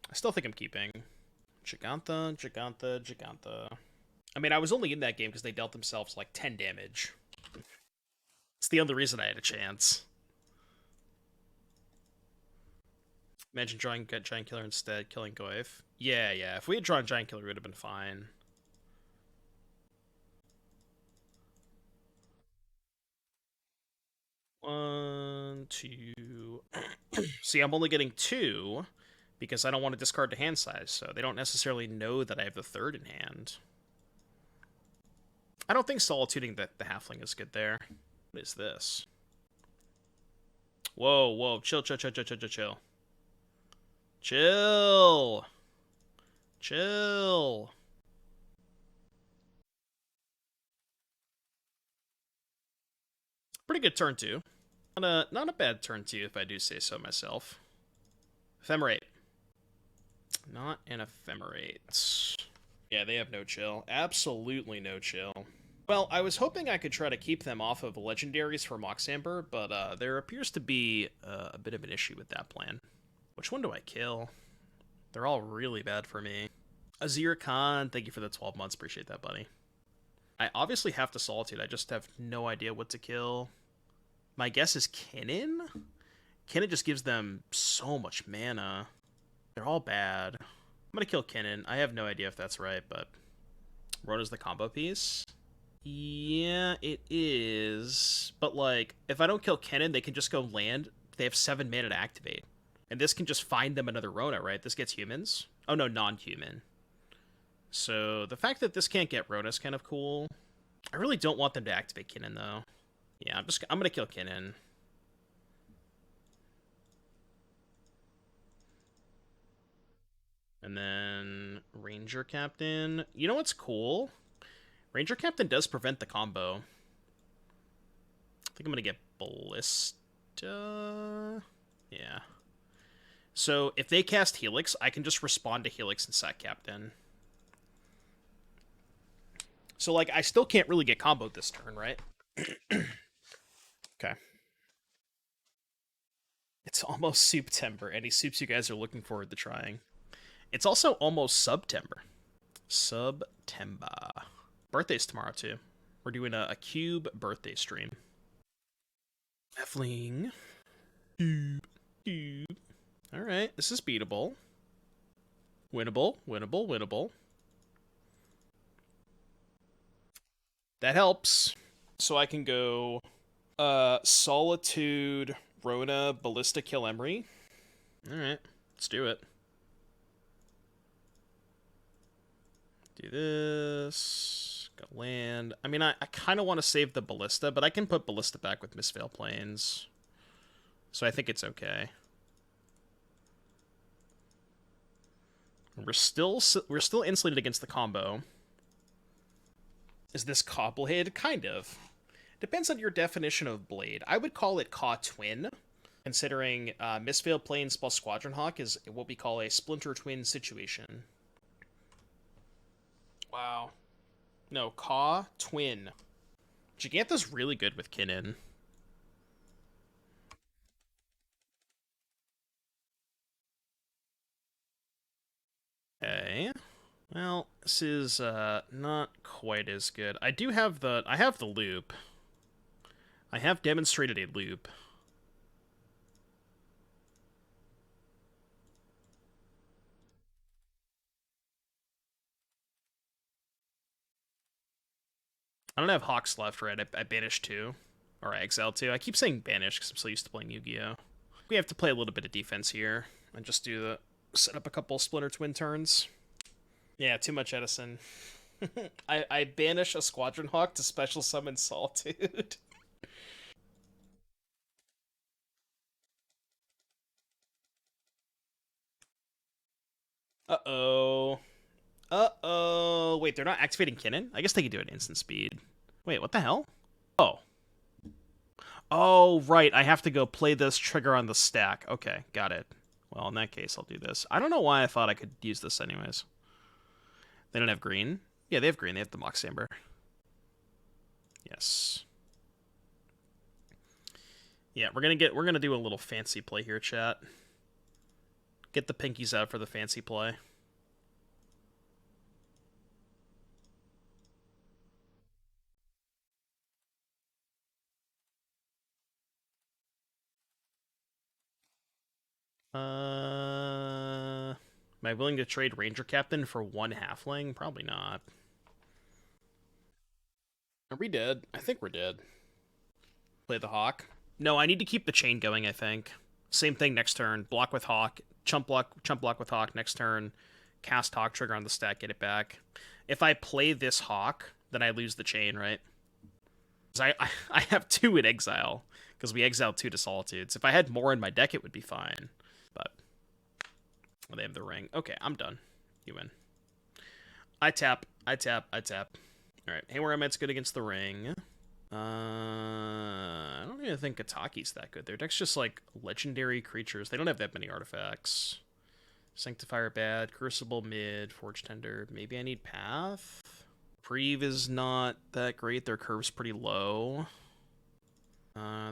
I still think I'm keeping. Giganta. I mean, I was only in that game because they dealt themselves like 10 damage. It's the only reason I had a chance. Imagine drawing Giant Killer instead, killing Goyf. Yeah. If we had drawn Giant Killer, it would have been fine. One, two. See, I'm only getting 2 because I don't want to discard the hand size, so they don't necessarily know that I have the 3rd in hand. I don't think solituding the halfling is good there. What is this? Whoa, whoa, chill, chill, chill, chill, chill, chill, chill. Chill. Chill. Pretty good turn 2. Not a bad turn 2 if I do say so myself. Ephemerate. Not an Ephemerate. Yeah, they have no chill. Absolutely no chill. Well, I was hoping I could try to keep them off of legendaries for Moxamber, but there appears to be a bit of an issue with that plan. Which one do I kill? They're all really bad for me. Azir Khan, thank you for the 12 months. Appreciate that, buddy. I obviously have to Solitude. I just have no idea what to kill. My guess is Kinnan? Kinnan just gives them so much mana. They're all bad. I'm gonna kill Kinnan. I have no idea if that's right, but... Rona's the combo piece? Yeah, it is. But, like, if I don't kill Kinnan, they can just go land. They have 7 mana to activate. And this can just find them another Rona, right? This gets humans? Oh, no, non-human. So, the fact that this can't get Rona is kind of cool. I really don't want them to activate Kinnan, though. Yeah, I'm gonna kill Kinnan. And then Ranger-Captain. You know what's cool? Ranger-Captain does prevent the combo. I think I'm gonna get Ballista. Yeah. So if they cast Helix, I can just respond to Helix and sack Captain. So, like, I still can't really get comboed this turn, right? Okay. It's almost September. Any soups you guys are looking forward to trying? It's also almost September. September. Birthday's tomorrow, too. We're doing a cube birthday stream. Halfling. Cube. Alright, this is beatable. Winnable, winnable, winnable. That helps. So I can go Solitude, Rona, Ballista, kill Emery. Alright, let's do it. Do this. Go land. I mean, I kind of want to save the Ballista, but I can put Ballista back with Mistveil Plains. So I think it's okay. We're still insulated against the combo. Is this Cobblehead? Kind of. Depends on your definition of blade. I would call it Caw Twin, considering Mistveil Plains plus Squadron Hawk is what we call a Splinter Twin situation. Wow. No, Caw Twin. Gigantha's really good with Kinnan. Okay. Well, this is not quite as good. I have the loop. I have demonstrated a loop. I don't have Hawks left, right? I banished 2. Or I exiled 2. I keep saying banish because I'm so used to playing Yu-Gi-Oh! We have to play a little bit of defense here. And just set up a couple Splinter Twin turns. Yeah, too much Edison. I banish a Squadron Hawk to special summon Solitude. Uh-oh. Uh-oh. Wait, they're not activating Kinnan? I guess they could do it instant speed. Wait, what the hell? Oh. Oh, right. I have to go play this trigger on the stack. Okay, got it. Well, in that case, I'll do this. I don't know why I thought I could use this anyways. They don't have green? Yeah, they have green. They have the Moxamber. Yes. Yeah, we're gonna do a little fancy play here, chat. Get the pinkies out for the fancy play. Am I willing to trade Ranger-Captain for 1 halfling? Probably not. Are we dead? I think we're dead. Play the Hawk. No, I need to keep the chain going, I think. Same thing next turn. Block with Hawk. Chump block with Hawk next turn. Cast Hawk, trigger on the stack, get it back. If I play this Hawk, then I lose the chain, right? I have 2 in Exile, because we exiled 2 to Solitudes. If I had more in my deck, it would be fine. But well, they have the ring. Okay, I'm done. You win. I tap. Alright, Haywire Mite's good against the ring. I don't even think Kataki's that good. Their deck's just like legendary creatures. They don't have that many artifacts. Sanctifier bad. Crucible mid. Forge-Tender. Maybe I need Path. Reprieve is not that great. Their curve's pretty low.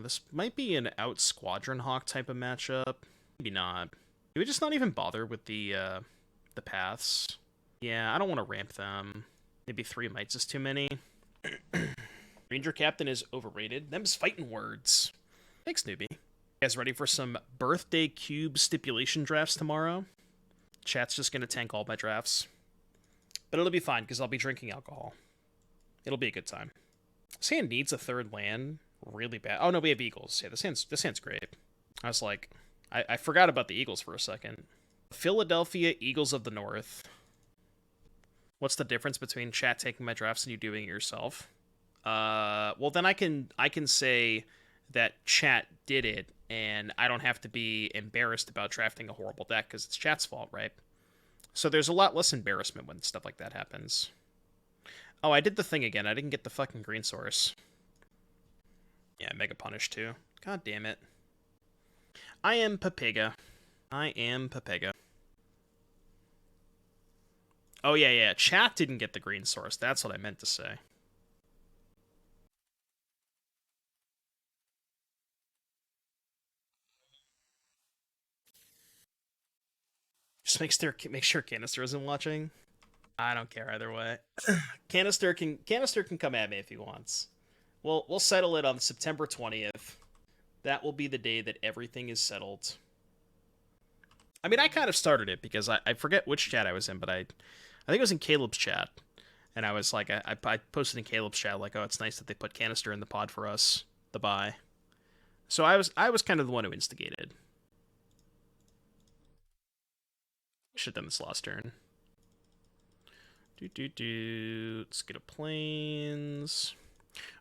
This might be an out Squadron Hawk type of matchup. Maybe not. Maybe we just not even bother with the paths. Yeah, I don't want to ramp them. Maybe 3 mites is too many. Ranger-Captain is overrated. Them's fighting words. Thanks, newbie. You guys ready for some birthday cube stipulation drafts tomorrow? Chat's just gonna tank all my drafts. But it'll be fine, because I'll be drinking alcohol. It'll be a good time. This hand needs a 3rd land really bad. Oh, no, we have Eagles. Yeah, this hand's great. I was like, I forgot about the Eagles for a second. Philadelphia Eagles of the North. What's the difference between chat taking my drafts and you doing it yourself? Well, then I can say that chat did it, and I don't have to be embarrassed about drafting a horrible deck, because it's chat's fault, right? So there's a lot less embarrassment when stuff like that happens. Oh, I did the thing again. I didn't get the fucking green source. Yeah, Mega Punish too. God damn it. I am Pepega. Oh, yeah. Chat didn't get the green source. That's what I meant to say. Just make sure Canister isn't watching. I don't care either way. Canister can come at me if he wants. We'll settle it on September 20th. That will be the day that everything is settled. I mean, I kind of started it because I forget which chat I was in, but I think it was in Caleb's chat. And I was like, I posted in Caleb's chat, like, oh, it's nice that they put Canister in the pod for us, the buy. So I was kind of the one who instigated. Should have done this last turn. Let's get a Plains.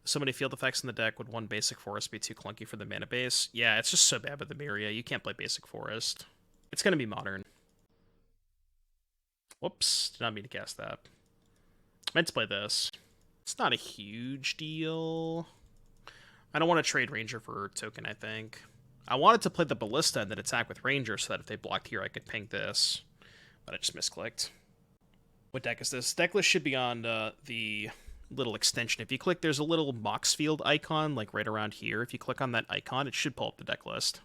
So many field effects in the deck. Would 1 basic forest be too clunky for the mana base? Yeah, it's just so bad with Emeria. You can't play basic forest. It's going to be modern. Whoops. Did not mean to cast that. Meant to play this. It's not a huge deal. I don't want to trade Ranger for token, I think. I wanted to play the Ballista and then attack with Ranger so that if they blocked here, I could ping this. But I just misclicked. What deck is this? Decklist should be on the little extension. If you click, there's a little Mox Field icon, like right around here. If you click on that icon, it should pull up the deck list.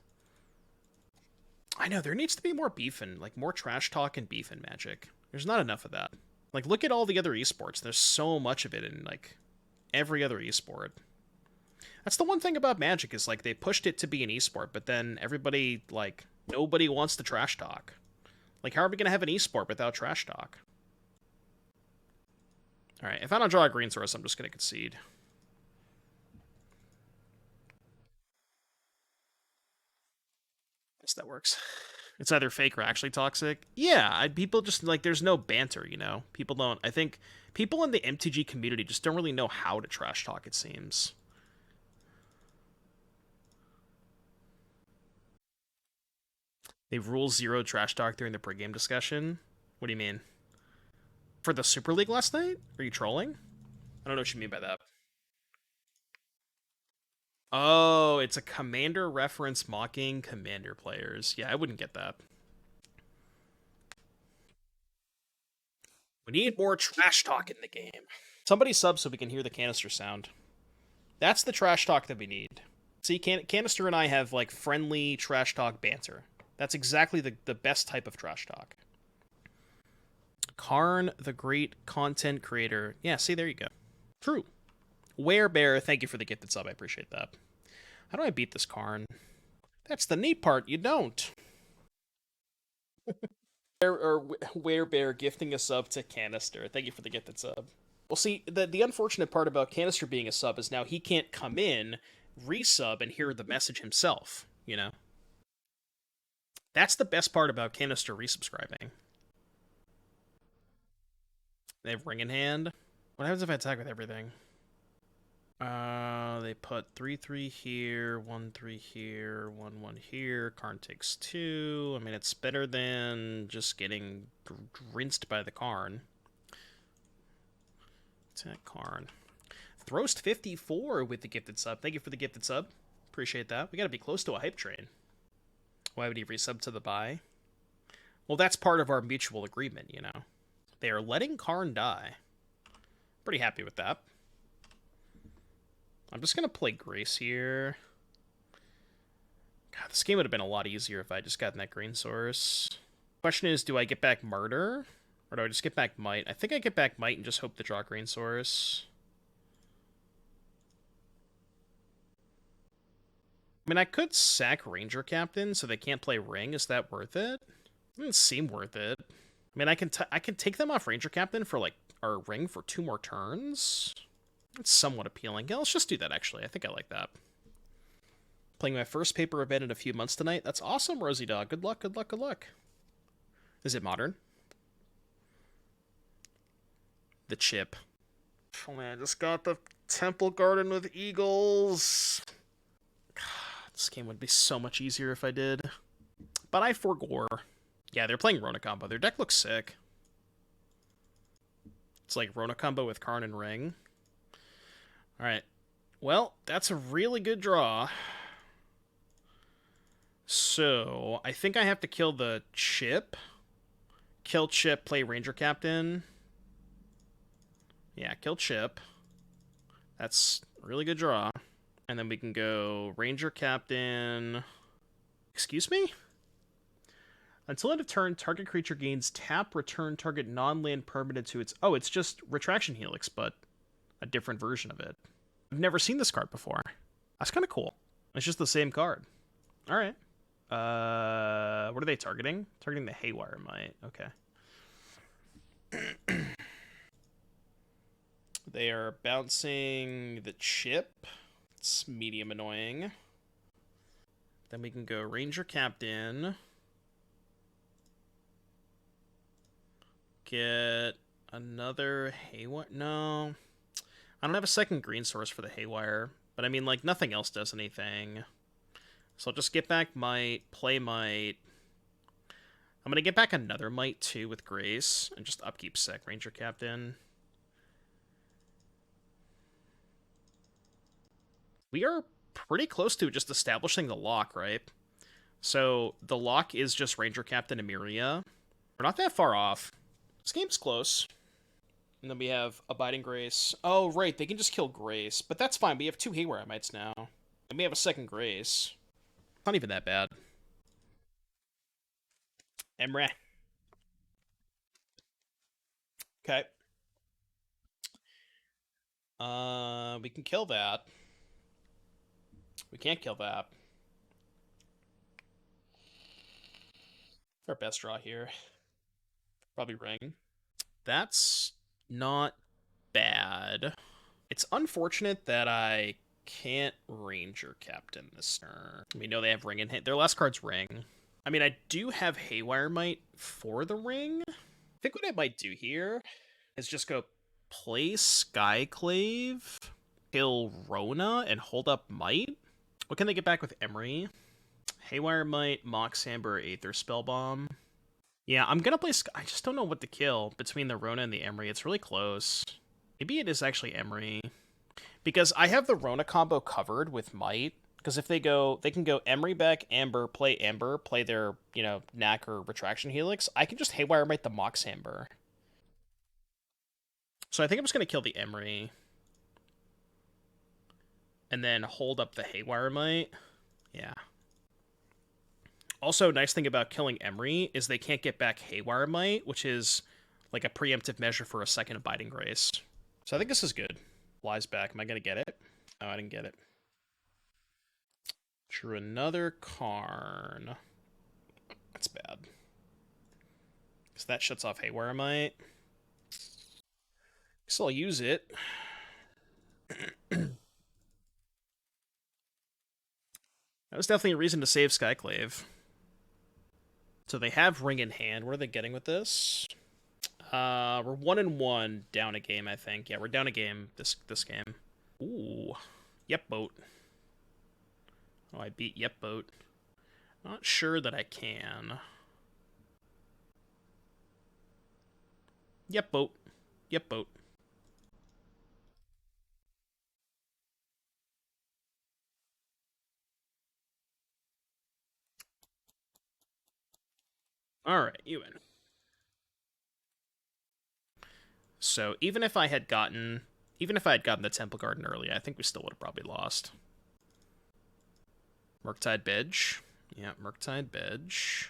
I know, there needs to be more beefin', like more trash talk and beef in Magic. There's not enough of that. Like, look at all the other esports. There's so much of it in, like, every other esport. That's the one thing about Magic, is, like, they pushed it to be an esport, but then everybody, like, nobody wants to trash talk. Like, how are we going to have an esport without trash talk? Alright, if I don't draw a green source, I'm just going to concede. Guess that works. It's either fake or actually toxic. Yeah, people just, like, there's no banter, you know? People don't, I think, people in the MTG community just don't really know how to trash talk, it seems. They rule 0 trash talk during the pregame discussion? What do you mean? For the Super League last night? Are you trolling? I don't know what you mean by that. Oh, it's a Commander reference mocking Commander players. Yeah, I wouldn't get that. We need more trash talk in the game. Somebody sub so we can hear the canister sound. That's the trash talk that we need. See, Canister and I have, like, friendly trash talk banter. That's exactly the best type of trash talk. Karn, the great content creator. Yeah, see, there you go. True. Werebear, thank you for the gifted sub. I appreciate that. How do I beat this Karn? That's the neat part. You don't. Werebear gifting a sub to Canister. Thank you for the gifted sub. Well, see, the unfortunate part about Canister being a sub is now he can't come in, resub, and hear the message himself, you know? That's the best part about Canister resubscribing. They have Ring in hand. What happens if I attack with everything? They put 3/3 here, 1/3 here, 1/1 here. Karn takes 2. I mean, it's better than just getting rinsed by the Karn. Attack Karn. Throwst 54 with the gifted sub. Thank you for the gifted sub. Appreciate that. We gotta be close to a hype train. Why would he resub to the buy? Well, that's part of our mutual agreement, you know. They are letting Karn die. Pretty happy with that. I'm just going to play Grace here. God, this game would have been a lot easier if I just gotten that green source. Question is, do I get back Martyr? Or do I just get back Mite? I think I get back Mite and just hope to draw green source. I mean, I could sack Ranger-Captain so they can't play Ring. Is that worth it? It doesn't seem worth it. I mean, I can take them off Ranger-Captain for, like, our Ring for 2 more turns. It's somewhat appealing. Yeah, let's just do that, actually. I think I like that. Playing my first paper event in a few months tonight. That's awesome, Rosie Dog. Good luck, good luck, good luck. Is it modern? The chip. Oh, man, I just got the Temple Garden with Eagles. God, this game would be so much easier if I did. But I forgore. Yeah, they're playing Rona combo. Their deck looks sick. It's like Rona combo with Karn and Ring. Alright. Well, that's a really good draw. So, I think I have to kill the chip. Kill chip, play Ranger-Captain. Yeah, kill chip. That's a really good draw. And then we can go Ranger-Captain. Excuse me? Until end of turn, target creature gains tap, return target non-land permanent to its... Oh, it's just Retraction Helix, but a different version of it. I've never seen this card before. That's kind of cool. It's just the same card. All right. What are they targeting? Targeting the Haywire Mite. Okay. They are bouncing the chip. It's medium annoying. Then we can go Ranger-Captain. Get another Haywire. No. I don't have a second green source for the Haywire. But I mean, like, nothing else does anything. So I'll just get back Mite, play Mite. I'm going to get back another Mite, too, with Grace. And just upkeep sec Ranger-Captain. We are pretty close to just establishing the lock, right? So the lock is just Ranger-Captain Emeria. We're not that far off. This game's close. And then we have Abiding Grace. Oh, right, they can just kill Grace. But that's fine, we have 2 Haywire Mites now. And we have a second Grace. Not even that bad. Emeria. Okay. We can kill that. We can't kill that. Our best draw here. Probably Ring. That's not bad. It's unfortunate that I can't Ranger-Captain this turn. We know they have Ring in hand. Their last card's Ring. I mean, I do have Haywire Mite for the Ring. I think what I might do here is just go play Skyclave, kill Rona, and hold up Mite. What can they get back with Emery? Haywire Mite, Mox Amber, Aether Spellbomb. Yeah, I'm gonna play I just don't know what to kill between the Rona and the Emery. It's really close. Maybe it is actually Emery. Because I have the Rona combo covered with Mite. Because if they can go Emery back, Amber, play their, you know, Knack or Retraction Helix. I can just Haywire Mite the Mox Amber. So I think I'm just gonna kill the Emery. And then hold up the Haywire Mite. Yeah. Also, nice thing about killing Emery is they can't get back Haywire Mite, which is like a preemptive measure for a second Abiding Grace. So I think this is good. Flies back. Am I going to get it? No, I didn't get it. Drew another Karn. That's bad. So that shuts off Haywire Mite. Guess I'll use it. That was definitely a reason to save Skyclave. So they have Ring in hand. What are they getting with this? We're 1-1 down a game, I think. Yeah, we're down a game this game. Ooh. Yep, boat. Oh, I beat Yep boat. Not sure that I can. Yep, boat. Yep, boat. Alright, you win. So even if I had gotten the Temple Garden early, I think we still would have probably lost. Murktide Bedge. Yeah, Murktide Bedge.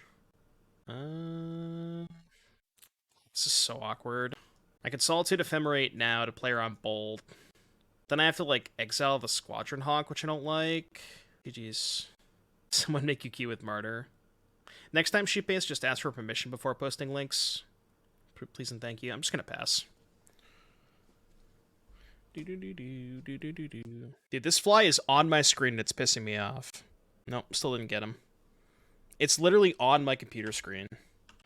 This is so awkward. I can Solitude Ephemerate now to play around Bolt. Then I have to, like, exile the Squadron Hawk, which I don't like. GG's. Someone make you queue with Martyr. Next time she pays, just ask for permission before posting links. Please and thank you. I'm just gonna pass. Dude, this fly is on my screen and it's pissing me off. Nope, still didn't get him. It's literally on my computer screen.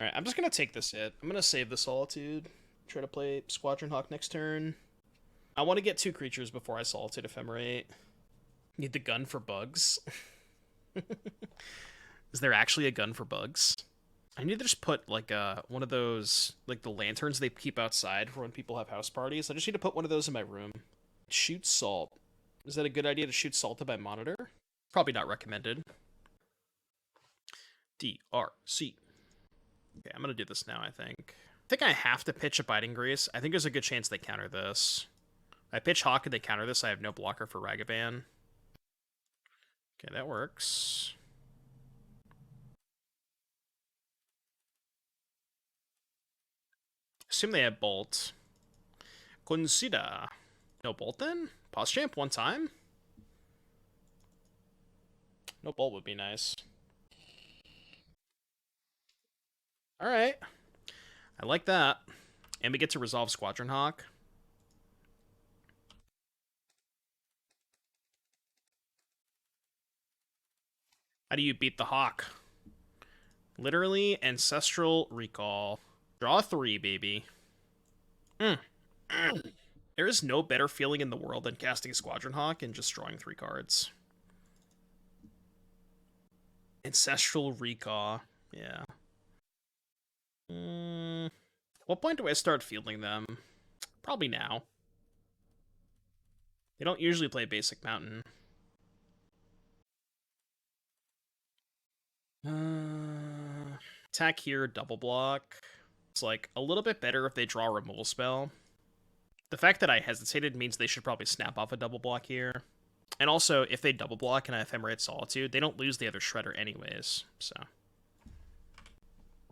Alright, I'm just gonna take this hit. I'm gonna save the Solitude. Try to play Squadron Hawk next turn. I want to get 2 creatures before I Solitude Ephemerate. Need the gun for bugs. Is there actually a gun for bugs? I need to just put, like, one of those, like, the lanterns they keep outside for when people have house parties. I just need to put one of those in my room. Shoot salt. Is that a good idea to shoot salted by monitor? Probably not recommended. DRC. Okay, I'm gonna do this now, I think. I think I have to pitch a Biting Grease. I think there's a good chance they counter this. I pitch Hawk and they counter this. I have no blocker for Ragavan. Okay, that works. Assume they have Bolt. Consider. No Bolt then? Pause champ one time? No Bolt would be nice. Alright. I like that. And we get to resolve Squadron Hawk. How do you beat the Hawk? Literally, Ancestral Recall. Draw 3, baby. There is no better feeling in the world than casting Squadron Hawk and just drawing 3 cards. Ancestral Recall. Yeah. What point do I start fielding them? Probably now. They don't usually play Basic Mountain. Attack here, double block. It's like a little bit better if they draw a removal spell. The fact that I hesitated means they should probably snap off a double block here. And also, if they double block and I Ephemerate Solitude, they don't lose the other Shredder anyways, so.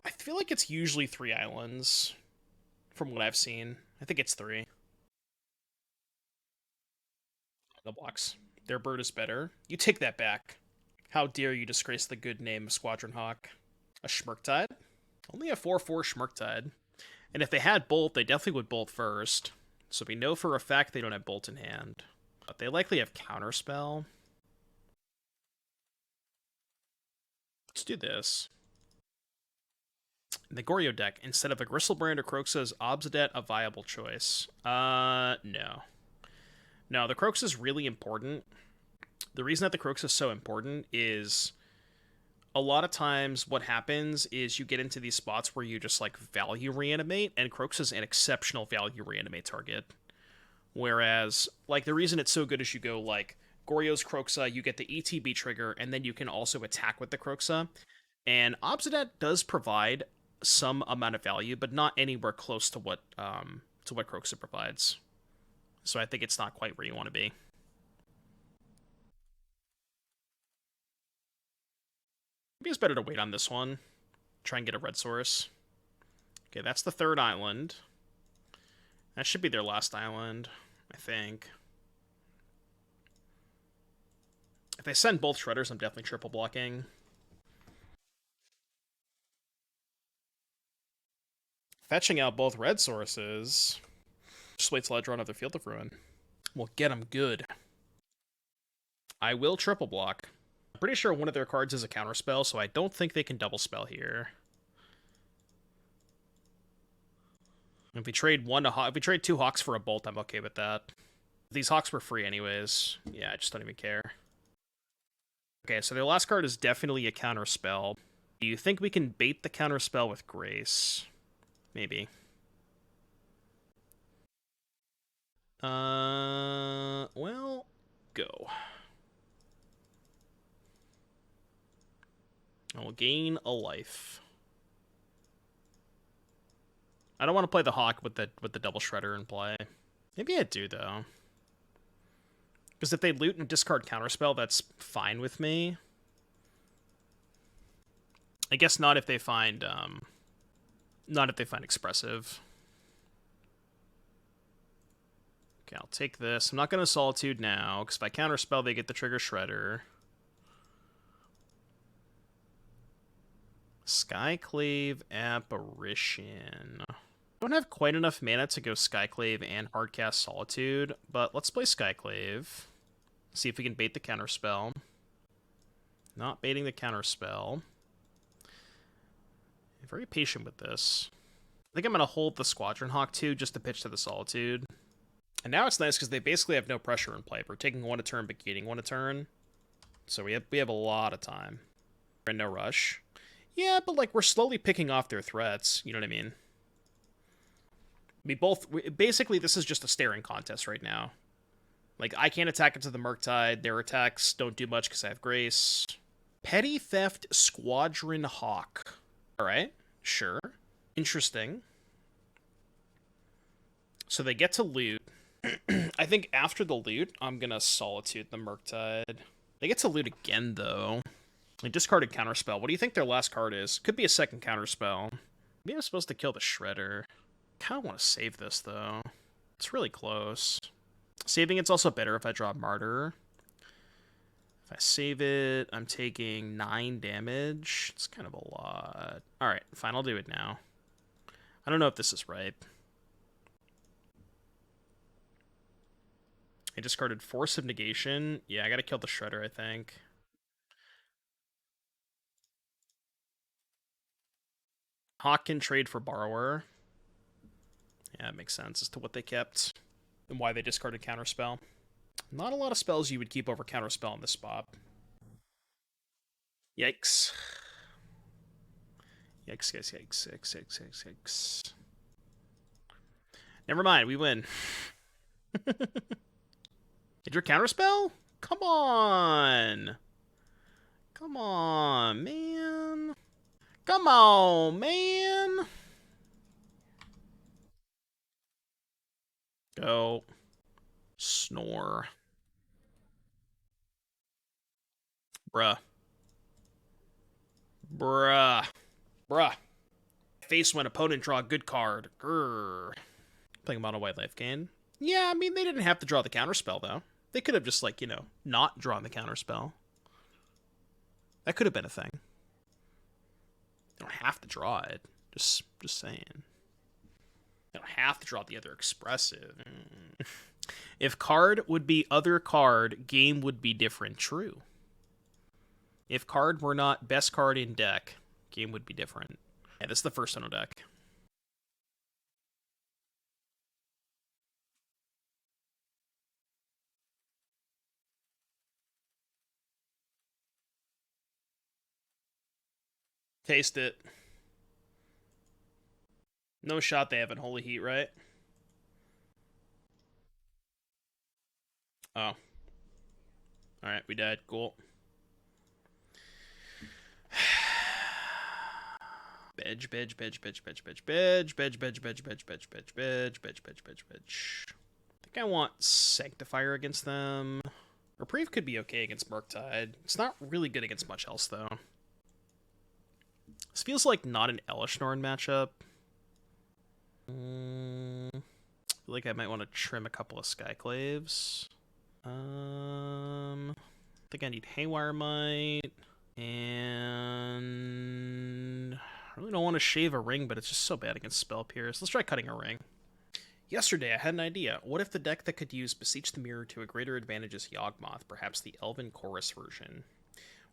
I feel like it's usually 3 islands, from what I've seen. I think it's 3. The blocks. Their bird is better. You take that back. How dare you disgrace the good name of Squadron Hawk. A Schmurktide? Only a 4/4 Schmurktide. And if they had Bolt, they definitely would Bolt first. So we know for a fact they don't have Bolt in hand. But they likely have Counterspell. Let's do this. In the Goryo deck, instead of a Gristlebrand or Kroxa, is Obsidet a viable choice? No. No, the Kroxa is really important. The reason that the Kroxa is so important is a lot of times what happens is you get into these spots where you just, like, value reanimate, and Kroxa is an exceptional value reanimate target. Whereas, like, the reason it's so good is you go, like, Goryo's Kroxa, you get the ETB trigger, and then you can also attack with the Kroxa. And Obsidet does provide some amount of value, but not anywhere close to what Kroxa provides. So I think it's not quite where you want to be. Maybe it's better to wait on this one. Try and get a red source. Okay, that's the 3rd island. That should be their last island, I think. If they send both Shredders, I'm definitely triple blocking. Fetching out both red sources. Just wait till I draw another Field of Ruin. We'll get them good. I will triple block. I'm pretty sure one of their cards is a counterspell, so I don't think they can double spell here. If we trade if we trade 2 Hawks for a Bolt, I'm okay with that. These Hawks were free anyways. Yeah, I just don't even care. Okay, so their last card is definitely a counter spell. Do you think we can bait the counter spell with Grace? Maybe. Well, go. I will gain a life. I don't want to play the Hawk with the double shredder in play. Maybe I do though. Because if they loot and discard counterspell, that's fine with me. I guess not if they find expressive. Okay, I'll take this. I'm not going to Solitude now, because if I counterspell, they get the trigger shredder. Skyclave Apparition. I don't have quite enough mana to go Skyclave and hardcast Solitude, but let's play Skyclave. See if we can bait the counterspell. Not baiting the counterspell. I'm very patient with this. I think I'm going to hold the Squadron Hawk too, just to pitch to the Solitude. And now it's nice because they basically have no pressure in play. We're taking 1 a turn, but gaining 1 a turn. So we have a lot of time. We're in no rush. Yeah, but like we're slowly picking off their threats. You know what I mean? Basically, this is just a staring contest right now. Like, I can't attack into the Murktide. Their attacks don't do much because I have Grace. Petty Theft Squadron Hawk. Alright, sure. Interesting. So they get to loot. I think after the loot, I'm going to Solitude the Murktide. They get to loot again, though. They discarded Counterspell. What do you think their last card is? Could be a second Counterspell. Maybe I'm supposed to kill the Shredder. Kind of want to save this, though. It's really close. Saving it's also better if I draw Martyr. If I save it, I'm taking 9 damage. It's kind of a lot. Alright, fine, I'll do it now. I don't know if this is right. I discarded Force of Negation. Yeah, I gotta kill the Shredder, I think. Hawk can trade for Borrower. Yeah, it makes sense as to what they kept and why they discarded Counterspell. Not a lot of spells you would keep over Counterspell in this spot. Yikes. Yikes, yikes, yikes, yikes, yikes, yikes, yikes. Never mind, we win. Did your Counterspell? Come on! Come on, man! Come on, man! Go. Snore. Bruh. Bruh. Bruh. Face when opponent draw a good card. Grrr. Playing mono white life gain. Yeah, I mean, they didn't have to draw the counterspell, though. They could have just, like, you know, not drawn the counterspell. That could have been a thing. They don't have to draw it. Just saying. They don't have to draw the other expressive. If card would be other card, game would be different. True. If card were not best card in deck, game would be different. Yeah, this is the first Dono deck. Taste it. No shot they have in Holy Heat, right? Oh. Alright, we died. Cool. Bedge. I think I want Sanctifier against them. Reprieve could be okay against Murktide. It's not really good against much else, though. This feels like not an Elesh Norn matchup. I feel like I might want to trim a couple of Skyclaves. I think I need Haywire Mite. And I really don't want to shave a ring, but it's just so bad against Spell Pierce. Let's try cutting a ring. Yesterday, I had an idea. What if the deck that could use Beseech the Mirror to a greater advantage is Yawgmoth, perhaps the Elven Chorus version?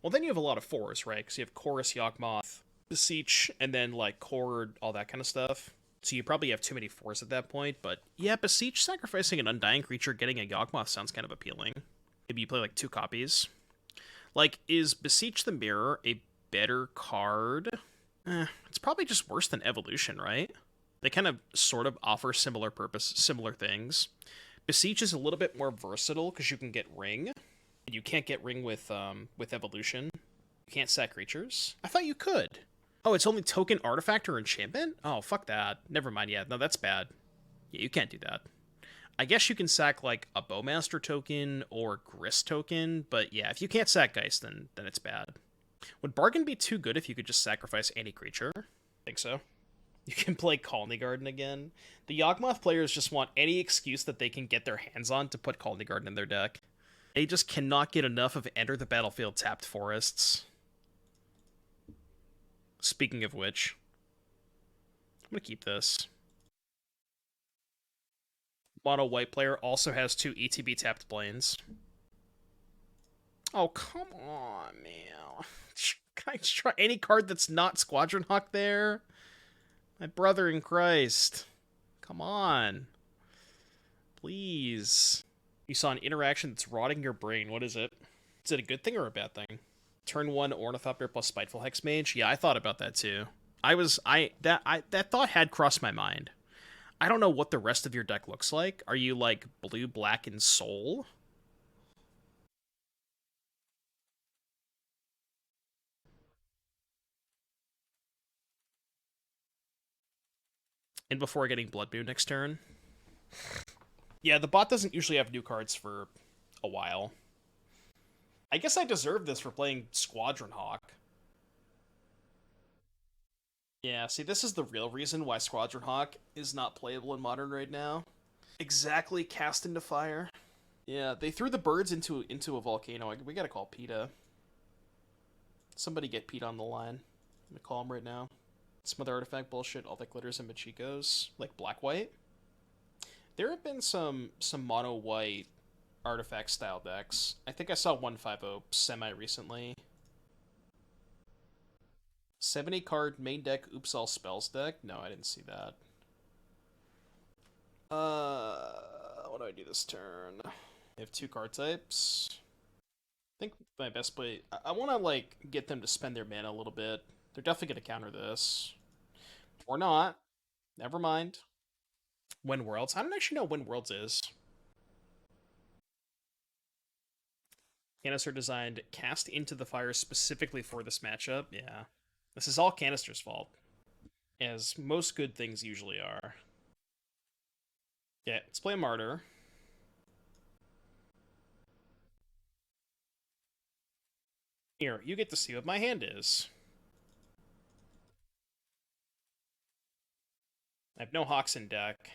Well, then you have a lot of fours, right? Because you have Chorus, Yawgmoth, Beseech, and then, like, Chord, all that kind of stuff. So you probably have too many 4s at that point, but yeah, Beseech sacrificing an Undying creature, getting a Yawgmoth sounds kind of appealing. Maybe you play like 2 copies. Like, is Beseech the Mirror a better card? It's probably just worse than Evolution, right? They kind of sort of offer similar things. Beseech is a little bit more versatile because you can get Ring. And you can't get Ring with Evolution. You can't sack creatures. I thought you could. Oh, it's only token, artifact, or enchantment? Oh, fuck that. Never mind. Yeah, no, that's bad. Yeah, you can't do that. I guess you can sack, like, a Bowmaster token or Grist token, but yeah, if you can't sack Geist, then it's bad. Would Bargain be too good if you could just sacrifice any creature? I think so. You can play Colony Garden again. The Yawgmoth players just want any excuse that they can get their hands on to put Colony Garden in their deck. They just cannot get enough of Enter the Battlefield tapped forests. Speaking of which, I'm going to keep this. Mono white player also has 2 ETB tapped plains. Oh, come on, man. Can I try any card that's not Squadron Hawk there? My brother in Christ. Come on. Please. You saw an interaction that's rotting your brain. What is it? Is it a good thing or a bad thing? Turn 1 Ornithopter plus Spiteful Hexmage? Yeah, I thought about that too. That thought had crossed my mind. I don't know what the rest of your deck looks like. Are you like blue, black, and soul? And before getting Blood Moon next turn? Yeah, the bot doesn't usually have new cards for a while. I guess I deserve this for playing Squadron Hawk. Yeah, see, this is the real reason why Squadron Hawk is not playable in Modern right now. Exactly, cast into fire. Yeah, they threw the birds into a volcano. We gotta call PETA. Somebody get PETA on the line. I'm gonna call him right now. Some other artifact bullshit, all that glitters and Machikos. Like black-white. There have been some mono-white artifact style decks. I think I saw 150 semi-recently. 70 card main deck Oops All Spells deck? No, I didn't see that. What do I do this turn? I have 2 card types. I think my best play... I want to, like, get them to spend their mana a little bit. They're definitely going to counter this. Or not. Never mind. When Worlds? I don't actually know when Worlds is. Canister designed cast into the fire specifically for this matchup. Yeah. This is all Canister's fault. As most good things usually are. Yeah, let's play a Martyr. Here, you get to see what my hand is. I have no Hawks in deck.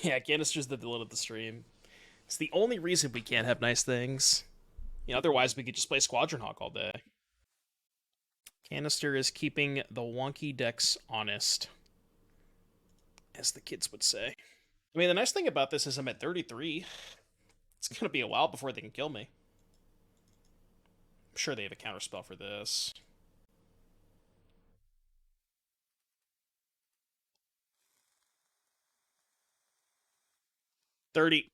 Yeah, Canister's the villain of the stream. It's the only reason we can't have nice things. You know, otherwise we could just play Squadron Hawk all day. Canister is keeping the wonky decks honest, as the kids would say. I mean, the nice thing about this is I'm at 33. It's gonna be a while before they can kill me. I'm sure they have a counterspell for this. $30.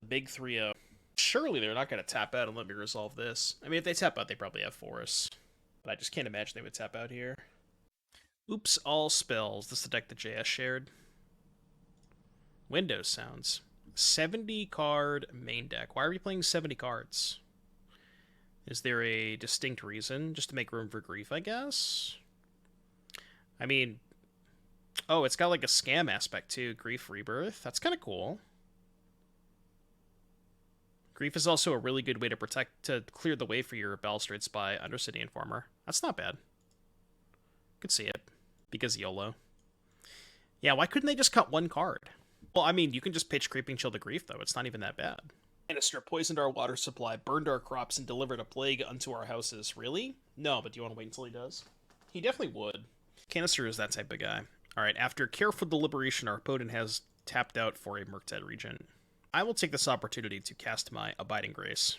Big 3-0. Surely they're not going to tap out and let me resolve this. I mean, if they tap out, they probably have forests. But I just can't imagine they would tap out here. Oops, all spells. This is the deck that JS shared. Windows sounds. 70 card main deck. Why are we playing 70 cards? Is there a distinct reason? Just to make room for grief, I guess? I mean... Oh, it's got like a scam aspect too. Grief Rebirth. That's kind of cool. Grief is also a really good way to clear the way for your Balustrades by Undercity Informer. That's not bad. Could see it. Because YOLO. Yeah, why couldn't they just cut 1 card? Well, I mean, you can just pitch Creeping Chill to Grief, though. It's not even that bad. Canister poisoned our water supply, burned our crops, and delivered a plague unto our houses. Really? No, but do you want to wait until he does? He definitely would. Canister is that type of guy. Alright, after careful deliberation, our opponent has tapped out for a Murktide Regent. I will take this opportunity to cast my Abiding Grace.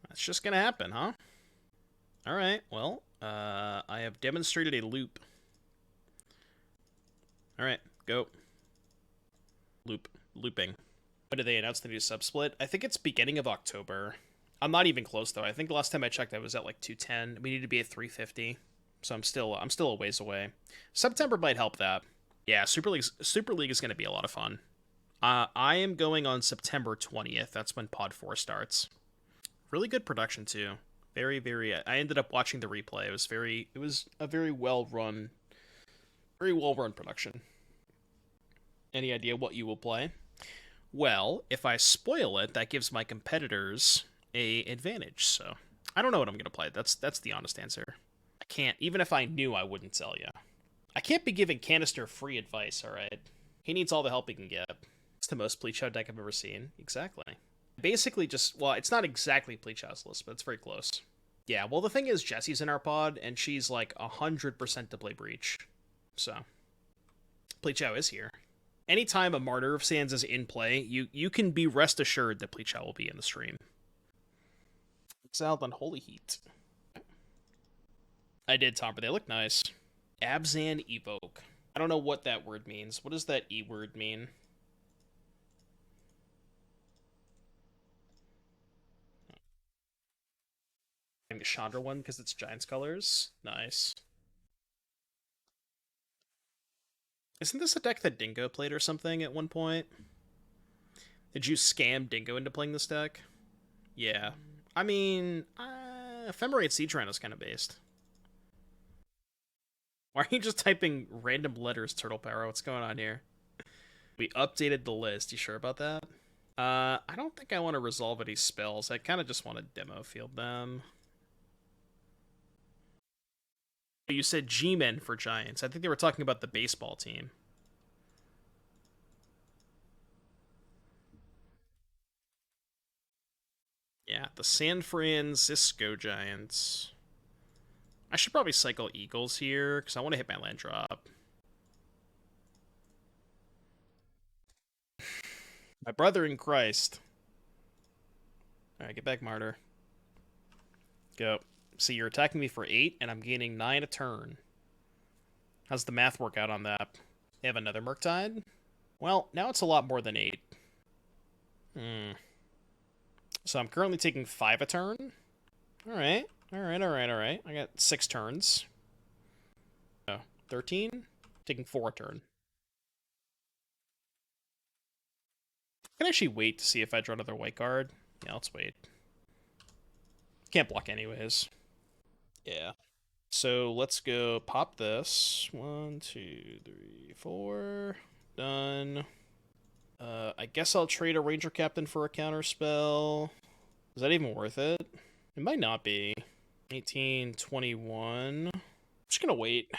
That's just gonna happen, huh? Alright, well, I have demonstrated a loop. Alright, go. Looping. When did they announce the new sub-split? I think it's beginning of October. I'm not even close, though. I think the last time I checked, I was at like 210. We need to be at 350. So I'm still a ways away. September might help that. Yeah, Super League is going to be a lot of fun. I am going on September 20th. That's when Pod 4 starts. Really good production, too. Very, very... I ended up watching the replay. It was a very well-run production. Any idea what you will play? Well, if I spoil it, that gives my competitors a advantage, so... I don't know what I'm going to play. That's the honest answer. I can't. Even if I knew, I wouldn't tell you. I can't be giving Canister free advice, alright? He needs all the help he can get. It's the most Pleachao deck I've ever seen. Exactly. Basically just... Well, it's not exactly Pleachao's list, but it's very close. Yeah, well, the thing is, Jessie's in our pod, and she's like 100% to play Breach. So, Pleachao is here. Anytime a Martyr of Sands is in play, you can be rest assured that Pleachao will be in the stream. Exiled on Holy Heat. I did, Tom, but they look nice. Abzan Evoke. I don't know what that word means. What does that E word mean? The Chandra one because it's Giants colors. Nice. Isn't this a deck that Dingo played or something at one point? Did you scam Dingo into playing this deck? Yeah. I mean, Ephemerate Siege Rhino is kind of based. Why are you just typing random letters, Turtle Power? What's going on here? We updated the list. You sure about that? I don't think I want to resolve any spells. I kind of just want to demo field them. You said G-Men for Giants. I think they were talking about the baseball team. Yeah, the San Francisco Giants. I should probably cycle Eagles here, because I want to hit my land drop. My brother in Christ. Alright, get back, Martyr. Go. See, you're attacking me for 8, and I'm gaining 9 a turn. How's the math work out on that? They have another Murktide? Well, now it's a lot more than 8. So I'm currently taking 5 a turn. Alright. I got 6 turns. Oh, 13? Taking 4 a turn. I can actually wait to see if I draw another white card. Yeah, let's wait. Can't block anyways. Yeah. So let's go pop this. 1, 2, 3, 4. Done. I guess I'll trade a Ranger-Captain for a counterspell. Is that even worth it? It might not be. 18, 21. I'm just gonna wait.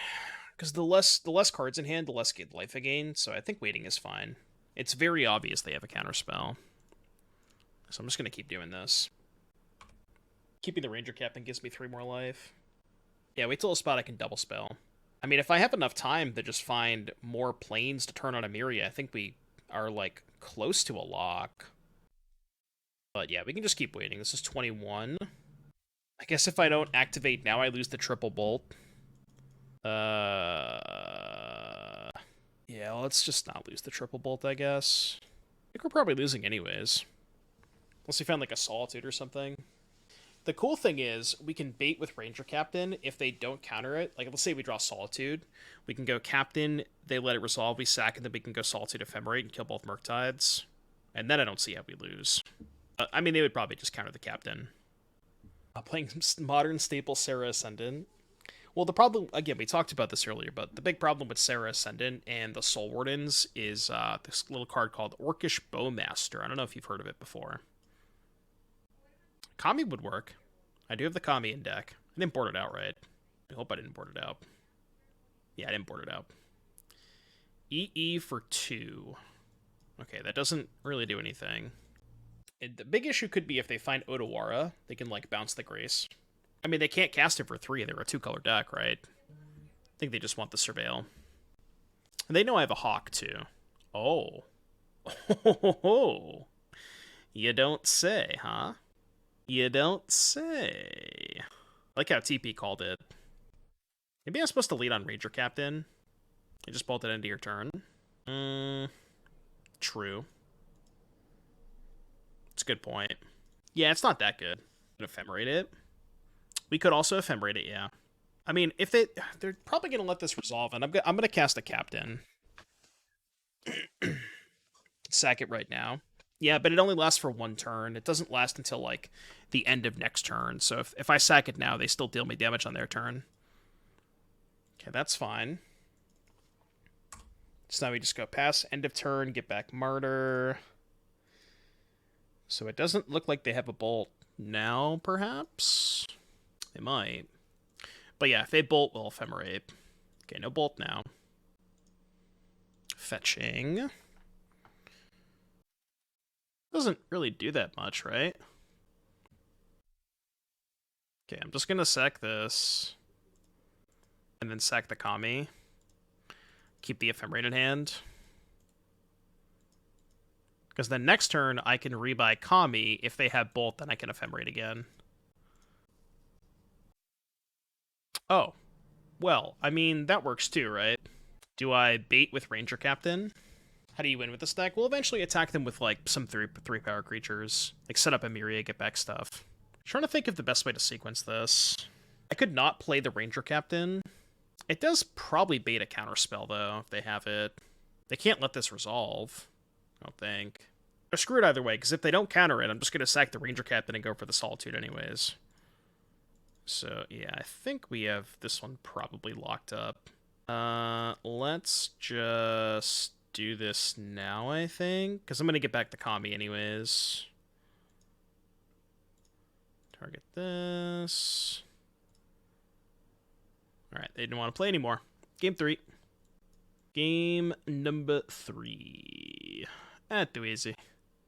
Because the less cards in hand, the less LIFEGAIN, so I think waiting is fine. It's very obvious they have a counterspell. So I'm just gonna keep doing this. Keeping the Ranger-Captain gives me 3 more life. Yeah, wait till a spot I can double spell. I mean, if I have enough time to just find more planes to turn on Emeria, I think we are, like, close to a lock. But yeah, we can just keep waiting. This is 21. I guess if I don't activate now, I lose the triple bolt. Yeah, let's just not lose the triple bolt, I guess. I think we're probably losing anyways. Unless we found, like, a Solitude or something. The cool thing is, we can bait with Ranger-Captain if they don't counter it. Like, let's say we draw Solitude. We can go Captain, they let it resolve, we sack, and then we can go Solitude Ephemerate and kill both Murktides. And then I don't see how we lose. I mean, they would probably just counter the Captain. Playing modern staple Serra Ascendant. Well, the problem, again, we talked about this earlier, but the big problem with Serra Ascendant and the Soul Wardens is this little card called Orcish Bowmaster. I don't know if you've heard of it before. Kami would work. I do have the Kami in deck. I didn't board it out, right? I hope I didn't board it out. Yeah, I didn't board it out. EE for 2. Okay, that doesn't really do anything. The big issue could be if they find Otawara, they can, like, bounce the Grace. I mean, they can't cast it for 3. They're a 2-color deck, right? I think they just want the Surveil. And they know I have a Hawk, too. Oh. Oh. You don't say, huh? You don't say. I like how TP called it. Maybe I'm supposed to lead on Ranger-Captain. You just bolt it into your turn. True. It's a good point. Yeah, it's not that good. Ephemerate it. We could also Ephemerate it, yeah. I mean, if they're probably going to let this resolve, and I'm going to cast a Captain. Sack it right now. Yeah, but it only lasts for 1 turn. It doesn't last until, like, the end of next turn. So if I sack it now, they still deal me damage on their turn. Okay, that's fine. So now we just go pass, end of turn, get back Martyr. So it doesn't look like they have a bolt now, perhaps? They might. But yeah, if they bolt, we'll Ephemerate. Okay, no bolt now. Fetching. Doesn't really do that much, right? Okay, I'm just gonna sack this. And then sack the Kami. Keep the Ephemerate in hand. Because then next turn, I can rebuy Kami. If they have bolt, then I can Ephemerate again. Oh. Well, I mean, that works too, right? Do I bait with Ranger-Captain? How do you win with this deck? We'll eventually attack them with, like, some 3-power creatures. Like, set up Emeria, get back stuff. I'm trying to think of the best way to sequence this. I could not play the Ranger-Captain. It does probably bait a counterspell, though, if they have it. They can't let this resolve, I don't think. They're screwed either way, because if they don't counter it, I'm just going to sack the Ranger-Captain and go for the Solitude anyways. So, yeah, I think we have this one probably locked up. Let's just do this now, I think. Because I'm going to get back the Kami anyways. Target this. Alright, they didn't want to play anymore. Game 3. Game number 3. Too easy.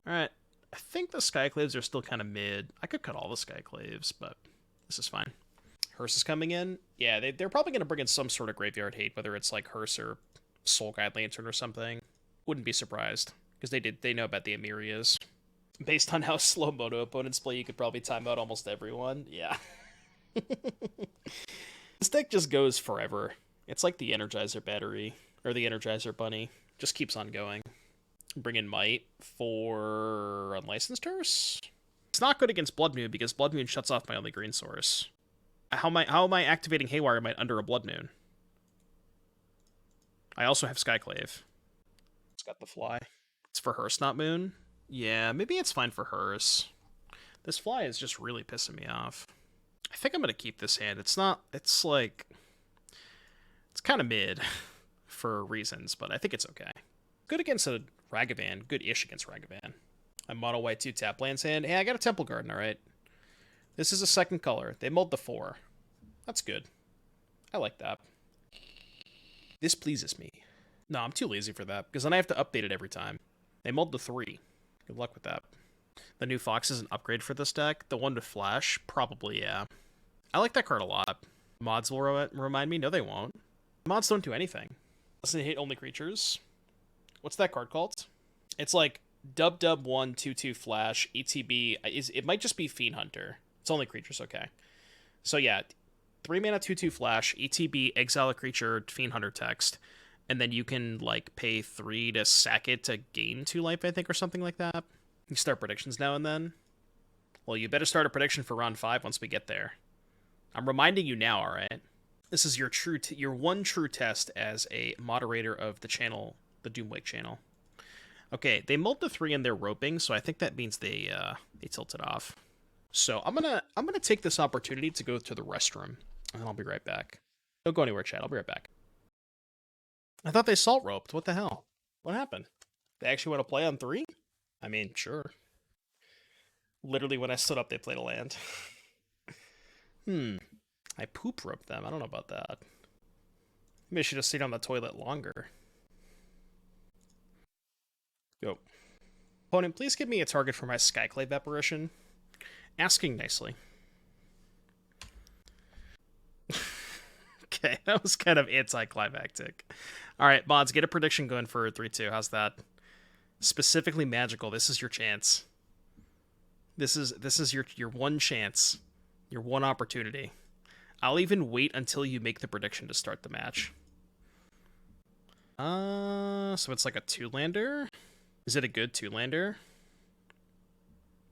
Alright, I think the Skyclaves are still kind of mid. I could cut all the Skyclaves, but this is fine. Hearse is coming in. Yeah, they're probably going to bring in some sort of graveyard hate, whether it's like Hearse or Soul Guide Lantern or something. Wouldn't be surprised, because they know about the Emerias. Based on how slow Moto opponents play, you could probably time out almost everyone. Yeah. This deck just goes forever. It's like the Energizer battery, or the Energizer bunny. Just keeps on going. Bring in Mite for Unlicensed Hearse. It's not good against Blood Moon, because Blood Moon shuts off my only green source. How am I activating Haywire Mite under a Blood Moon? I also have Skyclave. It's got the fly. It's for Hearse, not Moon. Yeah, maybe it's fine for Hearse. This fly is just really pissing me off. I think I'm going to keep this hand. It's like... It's kind of mid for reasons, but I think it's okay. Good against a Ragavan. Good-ish against Ragavan. I mono white 2 tap lands hand. Hey, I got a Temple Garden, alright? This is a second color. They mulled the 4. That's good. I like that. This pleases me. No, I'm too lazy for that, because then I have to update it every time. They mulled the 3. Good luck with that. The new Fox is an upgrade for this deck. The one with Flash? Probably, yeah. I like that card a lot. Mods will remind me? No, they won't. Mods don't do anything. Doesn't hit only creatures. What's that card called? It's like Dub 1/2/2 Flash, ETB. It might just be Fiend Hunter. It's only creatures, okay. So yeah, 3 mana 2/2 Flash, ETB, exile a creature, Fiend Hunter text, and then you can like pay 3 to sack it to gain 2 life, I think, or something like that. You start predictions now and then. Well, you better start a prediction for round 5 once we get there. I'm reminding you now, alright? This is your your one true test as a moderator of the channel, the Doomwake channel. Okay, they mulled the 3 in their roping, so I think that means they tilted off. So I'm gonna take this opportunity to go to the restroom, and I'll be right back. Don't go anywhere, chat. I'll be right back. I thought they salt roped. What the hell? What happened? They actually want to play on 3? I mean, sure. Literally, when I stood up, they played a land. I poop roped them. I don't know about that. Maybe I should have stayed on the toilet longer. Go. Opponent, please give me a target for my Skyclave Apparition. Asking nicely. Okay, that was kind of anticlimactic. Alright, mods, get a prediction going for 3-2. How's that? Specifically magical. This is your chance. This is your one chance. Your one opportunity. I'll even wait until you make the prediction to start the match. So it's like a 2-lander? Is it a good 2-lander?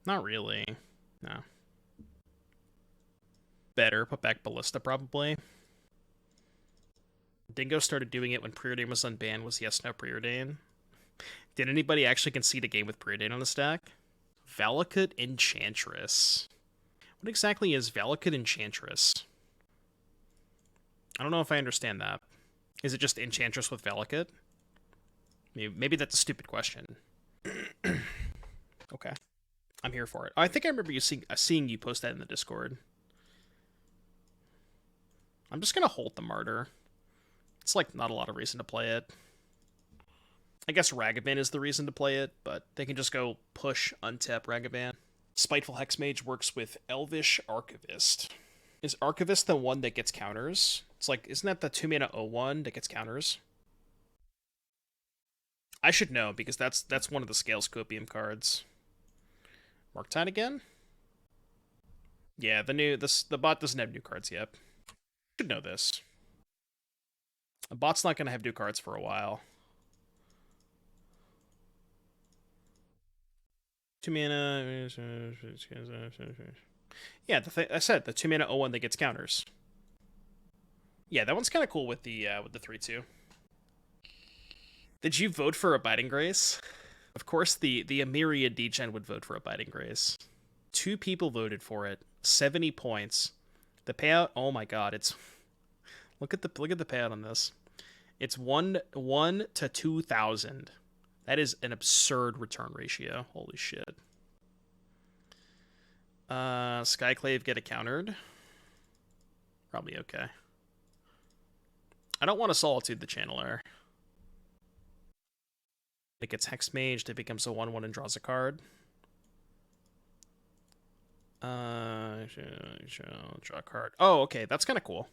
Not really. No. Better. Put back Ballista, probably. Dingo started doing it when Preordain was unbanned. Was yes, no Preordain? Did anybody actually concede a game with Preordain on the stack? Valakut Enchantress. What exactly is Valakut Enchantress? I don't know if I understand that. Is it just Enchantress with Valakut? Maybe that's a stupid question. Okay. I'm here for it. I think I remember seeing you post that in the Discord. I'm just going to hold the Martyr. It's like not a lot of reason to play it. I guess Ragavan is the reason to play it, but they can just go push, untap Ragavan. Spiteful Hexmage works with Elvish Archivist. Is Archivist the one that gets counters? It's like, isn't that the 2-mana 0/1 that gets counters? I should know, because that's one of the Scale Scopium cards. Marktide again? Yeah, the bot doesn't have new cards yet. Should know this. The bot's not going to have new cards for a while. 2 mana. Yeah, I said the 2 mana 0/1 that gets counters. Yeah, that one's kind of cool with the 3/2. Did you vote for Abiding Grace? Of course, the Emeria degen would vote for Abiding Grace. 2 people voted for it. 70 points. The payout. Oh my god! It's look at the payout on this. It's 1 to 2,000. That is an absurd return ratio. Holy shit. Skyclave get it countered. Probably okay. I don't want to Solitude the Channeler. It gets Hexmaged, it becomes a 1/1 and draws a card. Draw a card. Oh, okay, that's kind of cool.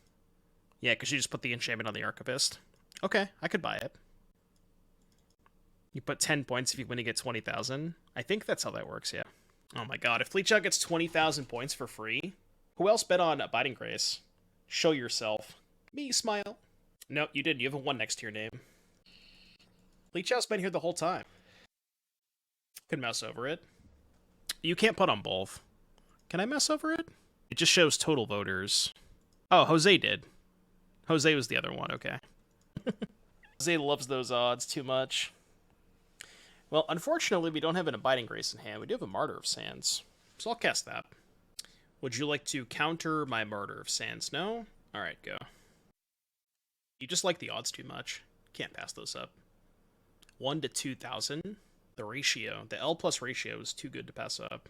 Yeah, because you just put the enchantment on the Archivist. Okay, I could buy it. You put 10 points if you win, you get 20,000. I think that's how that works, yeah. Oh my god, if Fleetshot gets 20,000 points for free, who else bet on Abiding Grace? Show yourself. Me, smile. No, you didn't. You have a 1 next to your name. Fleetshot's been here the whole time. Could mouse over it. You can't put on both. Can I mouse over it? It just shows total voters. Oh, Jose did. Jose was the other one, okay. Jose loves those odds too much. Well, unfortunately, we don't have an Abiding Grace in hand. We do have a Martyr of Sands. So I'll cast that. Would you like to counter my Martyr of Sands? No? Alright, go. You just like the odds too much. Can't pass those up. 1 to 2,000. The ratio, the L plus ratio is too good to pass up.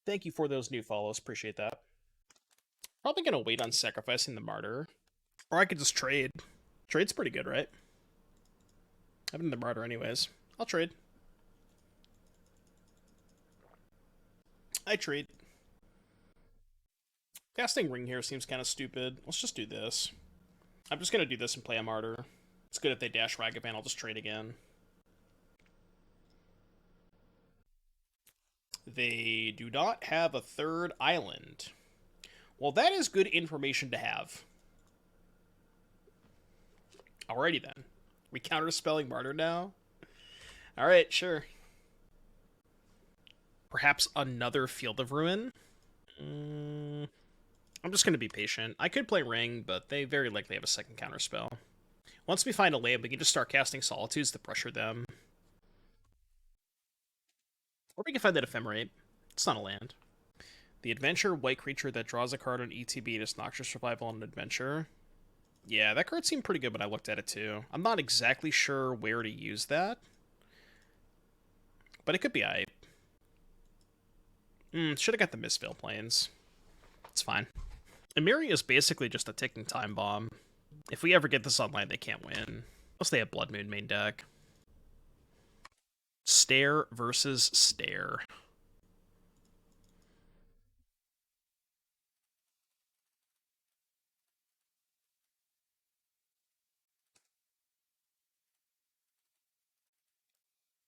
Thank you for those new follows. Appreciate that. Probably going to wait on sacrificing the Martyr. Or I could just trade. Trade's pretty good, right? Having the Martyr anyways. I'll trade. I trade. Casting Ring here seems kind of stupid. Let's just do this. I'm just going to do this and play a Martyr. It's good if they dash Ragavan. I'll just trade again. They do not have a 3rd island. Well, that is good information to have. Alrighty then. We counterspelling Martyr now? Alright, sure. Perhaps another Field of Ruin? I'm just going to be patient. I could play Ring, but they very likely have a 2nd counterspell. Once we find a land, we can just start casting Solitudes to pressure them. Or we can find that Ephemerate. It's not a land. The Adventure, white creature that draws a card on ETB and is Noxious Survival on an Adventure. Yeah, that card seemed pretty good when I looked at it too. I'm not exactly sure where to use that. But it could be aight. Should have got the Mistveil Plains. It's fine. Emeria is basically just a ticking time bomb. If we ever get this online, they can't win. Plus they have Blood Moon main deck. Stare versus Stare.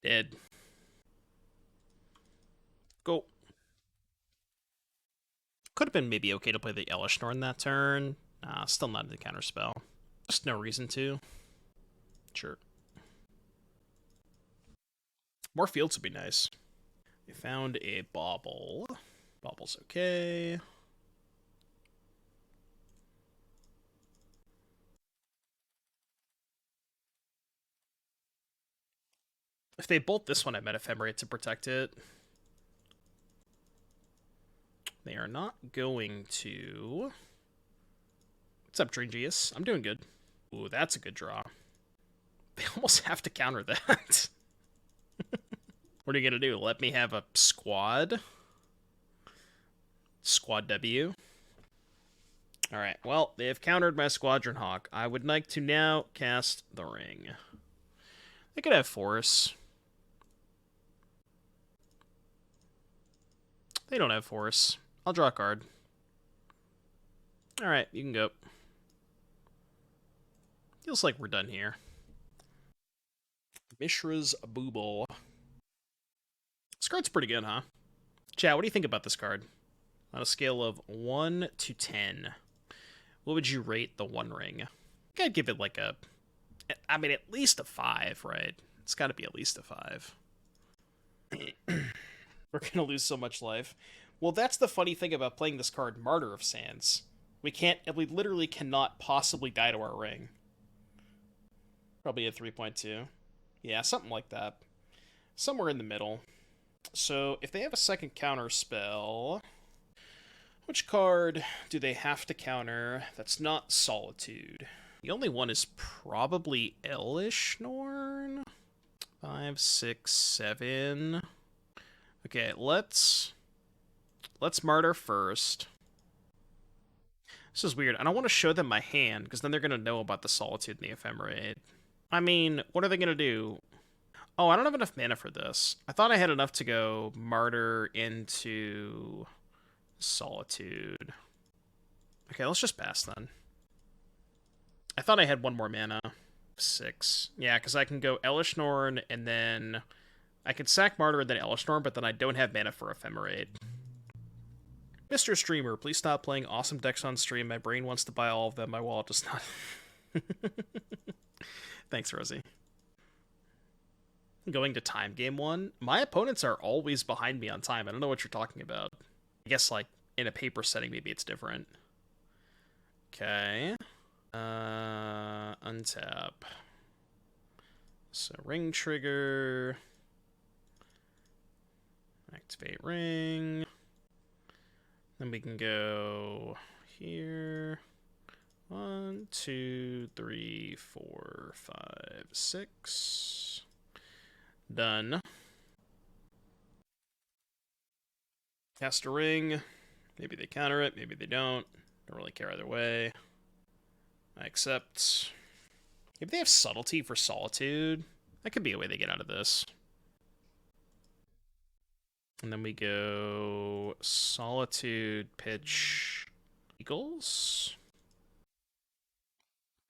Dead. Go. Could have been maybe okay to play the Elesh Norn that turn. Nah, still not the counterspell. Just no reason to. Sure. More fields would be nice. We found a bauble. Bauble's okay. If they bolt this one, I met Ephemerate to protect it. They are not going to. What's up, Dringius? I'm doing good. Ooh, that's a good draw. They almost have to counter that. What are you going to do? Let me have a squad? Squad W? Alright, well, they have countered my Squadron Hawk. I would like to now cast the ring. They could have force. They don't have force. I'll draw a card. Alright, you can go. Feels like we're done here. Mishra's Booble. This card's pretty good, huh? Chat, what do you think about this card? On a scale of 1 to 10, what would you rate the One Ring? I think I'd give it like a... I mean, at least a 5, right? It's got to be at least a 5. We're going to lose so much life. Well, that's the funny thing about playing this card, Martyr of Sands. We literally cannot possibly die to our ring. Probably a 3.2. Yeah, something like that. Somewhere in the middle. So, if they have a second counter spell... Which card do they have to counter that's not Solitude? The only one is probably Elesh, Norn? 5, 6, 7... Okay, let's Martyr first. This is weird. I don't want to show them my hand, because then they're going to know about the Solitude and the Ephemerate. I mean, what are they going to do? Oh, I don't have enough mana for this. I thought I had enough to go Martyr into Solitude. Okay, let's just pass then. I thought I had one more mana. 6. Yeah, because I can go Elesh Norn, and then... I can sack Martyr and then Elesh Norn, but then I don't have mana for Ephemerate. Mr. Streamer, please stop playing awesome decks on stream. My brain wants to buy all of them. My wallet does not. Thanks, Rosie. Going to time game 1. My opponents are always behind me on time. I don't know what you're talking about. I guess, like, in a paper setting, maybe it's different. Okay. Untap. So, ring trigger. Activate ring. Then we can go here. 1, 2, 3, 4, 5, 6. Done. Cast a ring. Maybe they counter it, maybe they don't. Don't really care either way. I accept. Maybe they have subtlety for Solitude. That could be a way they get out of this. And then we go Solitude, pitch, Eagles.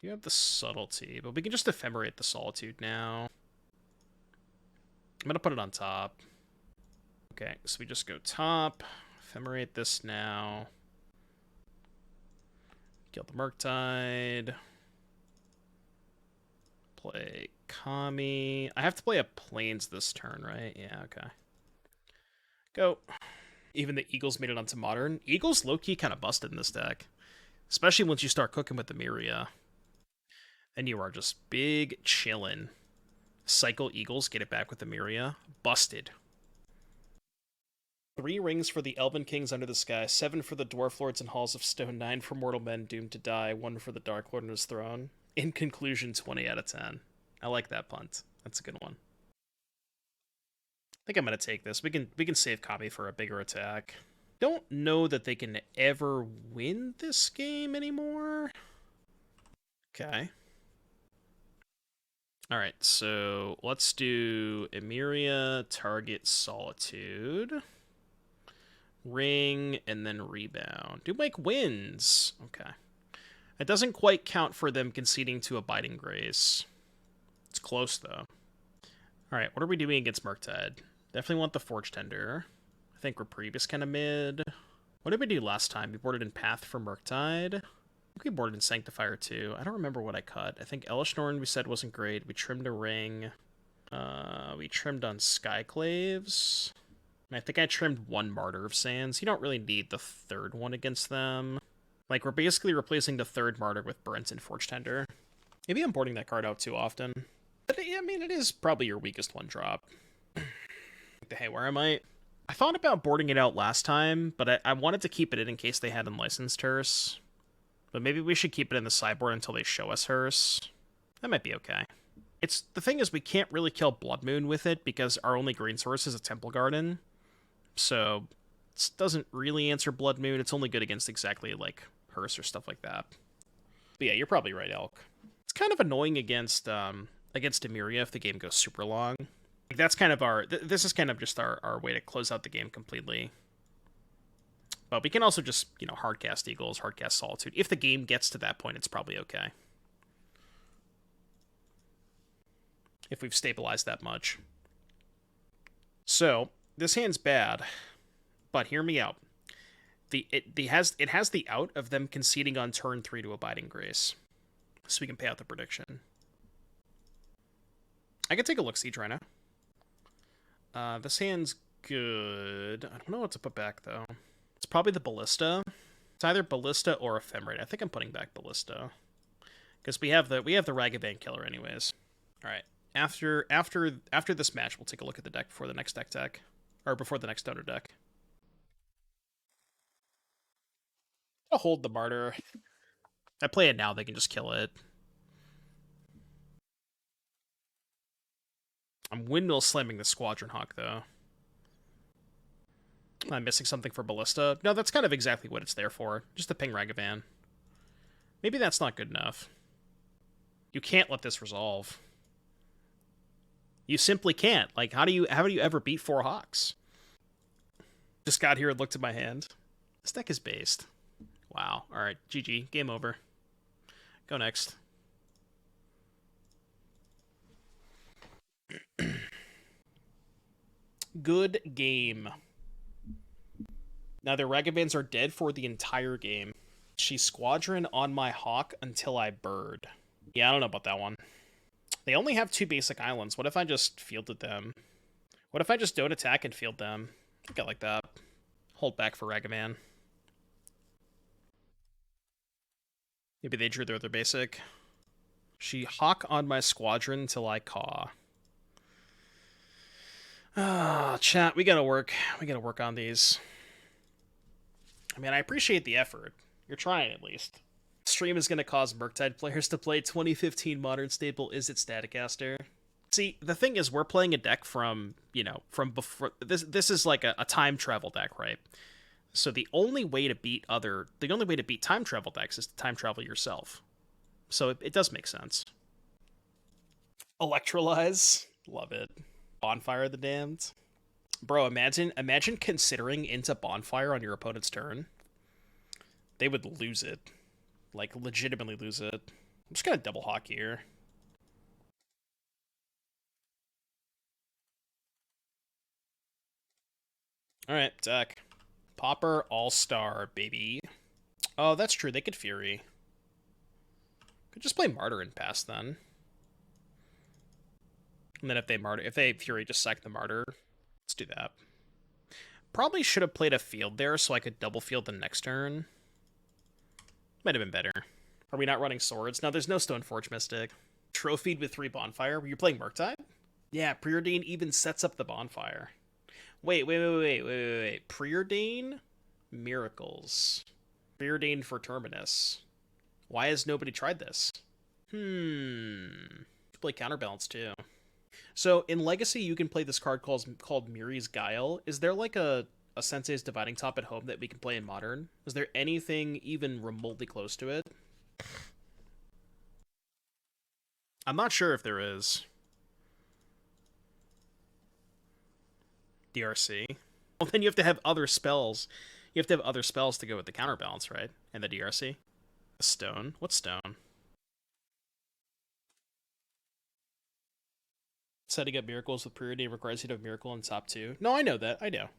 You have the subtlety, but we can just Ephemerate the Solitude now. I'm going to put it on top. Okay, so we just go top, Ephemerate this now. Kill the Murktide. Play Kami. I have to play a Plains this turn, right? Yeah, okay. Go. Even the Eagles made it onto Modern. Eagles low-key kind of busted in this deck. Especially once you start cooking with Emeria. And you are just big chillin'. Cycle Eagles, get it back with Emeria. Busted. 3 rings for the Elven Kings under the sky, 7 for the Dwarf Lords and Halls of Stone, 9 for mortal men doomed to die, 1 for the Dark Lord and his throne. In conclusion, 20 out of 10. I like that punt. That's a good one. I think I'm going to take this. We can save Kami for a bigger attack. Don't know that they can ever win this game anymore. Okay. Alright, so let's do Emeria, target Solitude. Ring, and then rebound. Do Mike wins. Okay. It doesn't quite count for them conceding to Abiding Grace. It's close, though. Alright, what are we doing against Murktide? Definitely want the Forge-Tender. I think Reprieve is kind of mid. What did we do last time? We boarded in Path for Murktide. We boarded in Sanctifier too. I don't remember what I cut. I think Elesh Norn we said wasn't great. We trimmed a ring. We trimmed on Skyclaves. And I think I trimmed one Martyr of Sands. You don't really need the third one against them. Like, we're basically replacing the third Martyr with Burrenton Forge-Tender. Maybe I'm boarding that card out too often. But, I mean, it is probably your weakest one drop. The Haywire Mite. I thought about boarding it out last time, but I wanted to keep it in case they had unlicensed Hearse. But maybe we should keep it in the sideboard until they show us Hearse. That might be okay. The thing is, we can't really kill Blood Moon with it because our only green source is a Temple Garden. So, it doesn't really answer Blood Moon. It's only good against exactly, like, Hearse or stuff like that. But yeah, you're probably right, Elk. It's kind of annoying against Emeria if the game goes super long. Like, that's kind of our... This is kind of just our way to close out the game completely. But we can also just, hardcast Eagles, hardcast Solitude. If the game gets to that point, it's probably okay. If we've stabilized that much. So, this hand's bad, but hear me out. It has the out of them conceding on turn 3 to Abiding Grace. So we can pay out the prediction. I can take a look-see right now. This hand's good. I don't know what to put back, though. It's probably the Ballista. It's either Ballista or Ephemerate. I think I'm putting back Ballista. Because we have the Ragavan killer anyways. Alright. After this match, we'll take a look at the deck before the next deck. Or before the next donor deck. I'll hold the Martyr. I play it now, they can just kill it. I'm windmill slamming the Squadron Hawk, though. Am I missing something for Ballista? No, that's kind of exactly what it's there for. Just to ping Ragavan. Maybe that's not good enough. You can't let this resolve. You simply can't. Like, how do you ever beat 4 Hawks? Just got here and looked at my hand. This deck is based. Wow. Alright, GG. Game over. Go next. Good game. Now, their Ragavans are dead for the entire game. She Squadron on my Hawk until I bird. Yeah, I don't know about that one. They only have 2 basic islands. What if I just fielded them? What if I just don't attack and field them? I think I like that. Hold back for Ragavan. Maybe they drew their other basic. She Hawk on my Squadron till I caw. Ah, chat, we gotta work. We gotta work on these. I mean, I appreciate the effort. You're trying, at least. Stream is gonna cause Murktide players to play 2015 Modern Staple Is It Staticaster. See, the thing is, we're playing a deck from before. This is like a time travel deck, right? So the only way to beat time travel decks is to time travel yourself. So it does make sense. Electrolyze. Love it. Bonfire of the Damned. Bro, imagine considering into Bonfire on your opponent's turn. They would lose it. Like, legitimately lose it. I'm just gonna double Hawk here. Alright, deck. Pauper All-Star, baby. Oh, that's true. They could Fury. Could just play Martyr and pass then. And then if they Fury, just sack the Martyr. Let's do that. Probably should have played a field there so I could double field the next turn. Might have been better. Are we not running swords? No, there's no Stoneforge Mystic. Trophied with 3 Bonfire. Were you playing Murktide? Yeah, Preordain even sets up the Bonfire. Wait. Preordain? Miracles. Preordain for Terminus. Why has nobody tried this? Play Counterbalance too. So in Legacy, you can play this card called Miri's Guile. Is there like a Sensei's Dividing Top at home that we can play in Modern? Is there anything even remotely close to it? I'm not sure if there is. DRC. Well, then you have to have other spells. You have to have other spells to go with the Counterbalance, right? And the DRC. A stone. What stone? Setting up miracles with Preordain requires you to have Miracle in top 2. No, I know that. I know.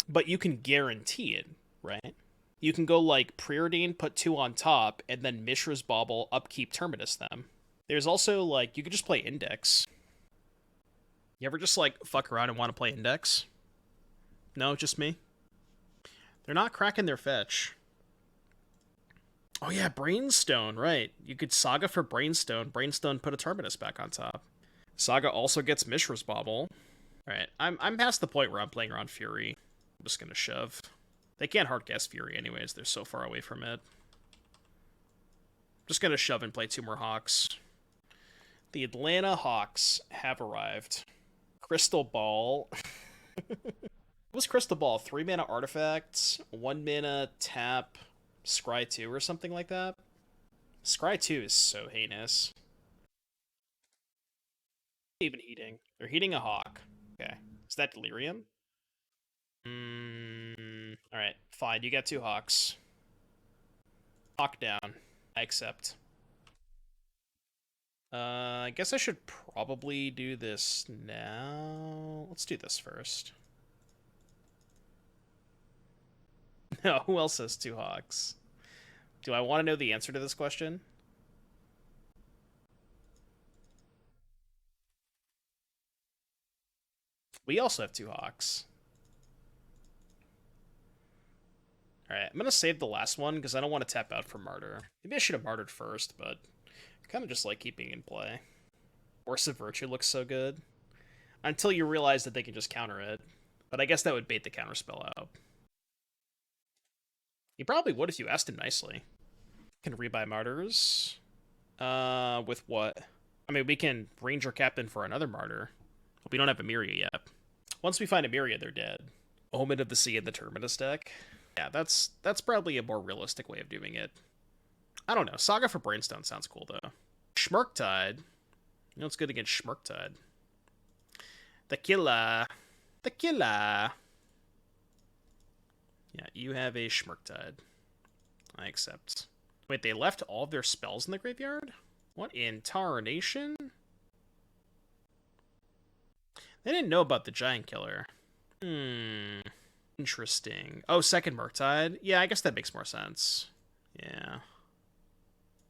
But you can guarantee it, right? you can go like Preordain, put 2 on top, and then Mishra's Bauble, upkeep, Terminus them. There's also, like, you could just play Index. You ever just, like, fuck around and want to play Index? No, just me? They're not cracking their fetch. Oh yeah, Brainstone, right. You could Saga for Brainstone. Brainstone put a Terminus back on top. Saga also gets Mishra's Bauble. Alright, I'm past the point where I'm playing around Fury. I'm just gonna shove. They can't hardcast Fury anyways, they're so far away from it. Just gonna shove and play 2 more Hawks. The Atlanta Hawks have arrived. Crystal Ball. What was Crystal Ball? 3 mana artifacts, 1 mana tap, Scry 2 or something like that? Scry 2 is so heinous. Even heating. They're heating a Hawk. Okay. Is that Delirium? Alright, fine. You get 2 Hawks. Hawk down. I accept. I guess I should probably do this now. Let's do this first. No, who else has 2 Hawks? Do I want to know the answer to this question? We also have 2 Hawks. Alright, I'm going to save the last one because I don't want to tap out for Martyr. Maybe I should have Martyred first, but I kind of just like keeping in play. Force of Virtue looks so good. Until you realize that they can just counter it. But I guess that would bait the counterspell out. He probably would if you asked him nicely. Can rebuy Martyrs. With what? I mean, we can Ranger-Captain for another Martyr. But we don't have Emeria yet. Once we find Emeria, they're dead. Omen of the Sea in the Terminus deck. Yeah, that's probably a more realistic way of doing it. I don't know. Saga for Brainstone sounds cool, though. Schmurktide. You know what's good against Schmurktide? The Killer. The Killer. Yeah, you have a Schmurktide. I accept. Wait, they left all of their spells in the graveyard? What in tarnation? They didn't know about the Giant Killer. Interesting. Oh, second Murktide? Yeah, I guess that makes more sense. Yeah.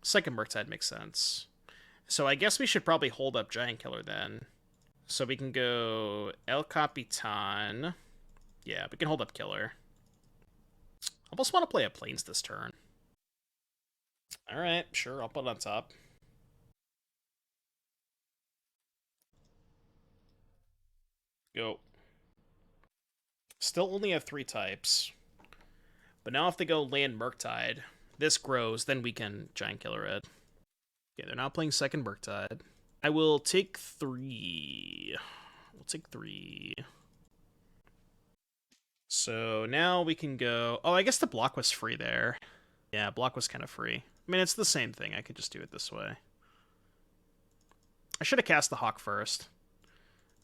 Second Murktide makes sense. So I guess we should probably hold up Giant Killer then. So we can go El Capitan. Yeah, we can hold up Killer. I almost want to play a Plains this turn. Alright, sure, I'll put it on top. Go. Still only have 3 types. But now if they go land Murktide, this grows, then we can Giant Killer it. Okay, they're now playing second Murktide. I will take 3. We'll take 3. So now we can go... Oh, I guess the block was free there. Yeah, block was kind of free. I mean, it's the same thing. I could just do it this way. I should have cast the Hawk first.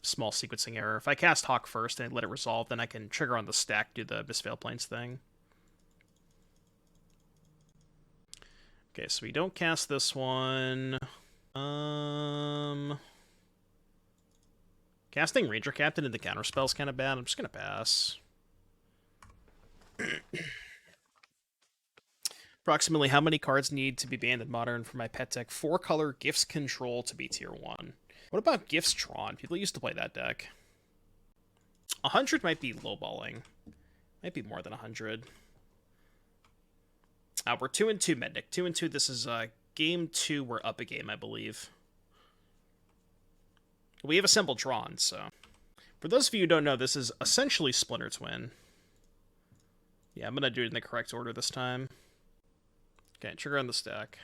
Small sequencing error. If I cast Hawk first and let it resolve, then I can trigger on the stack, do the Mistveil Plains thing. Okay, so we don't cast this one. Casting Ranger-Captain into counterspell is kind of bad. I'm just going to pass. Approximately how many cards need to be banned in Modern for my pet deck? 4-color Gifts Control to be tier 1. What about Gifts Tron? People used to play that deck. 100 might be lowballing. Might be more than 100. We're 2-2 Medic. 2-2. This is game 2. We're up a game, I believe. We have assembled Tron, so. For those of you who don't know, this is essentially Splinter Twin. Yeah, I'm going to do it in the correct order this time. Okay, trigger on the stack.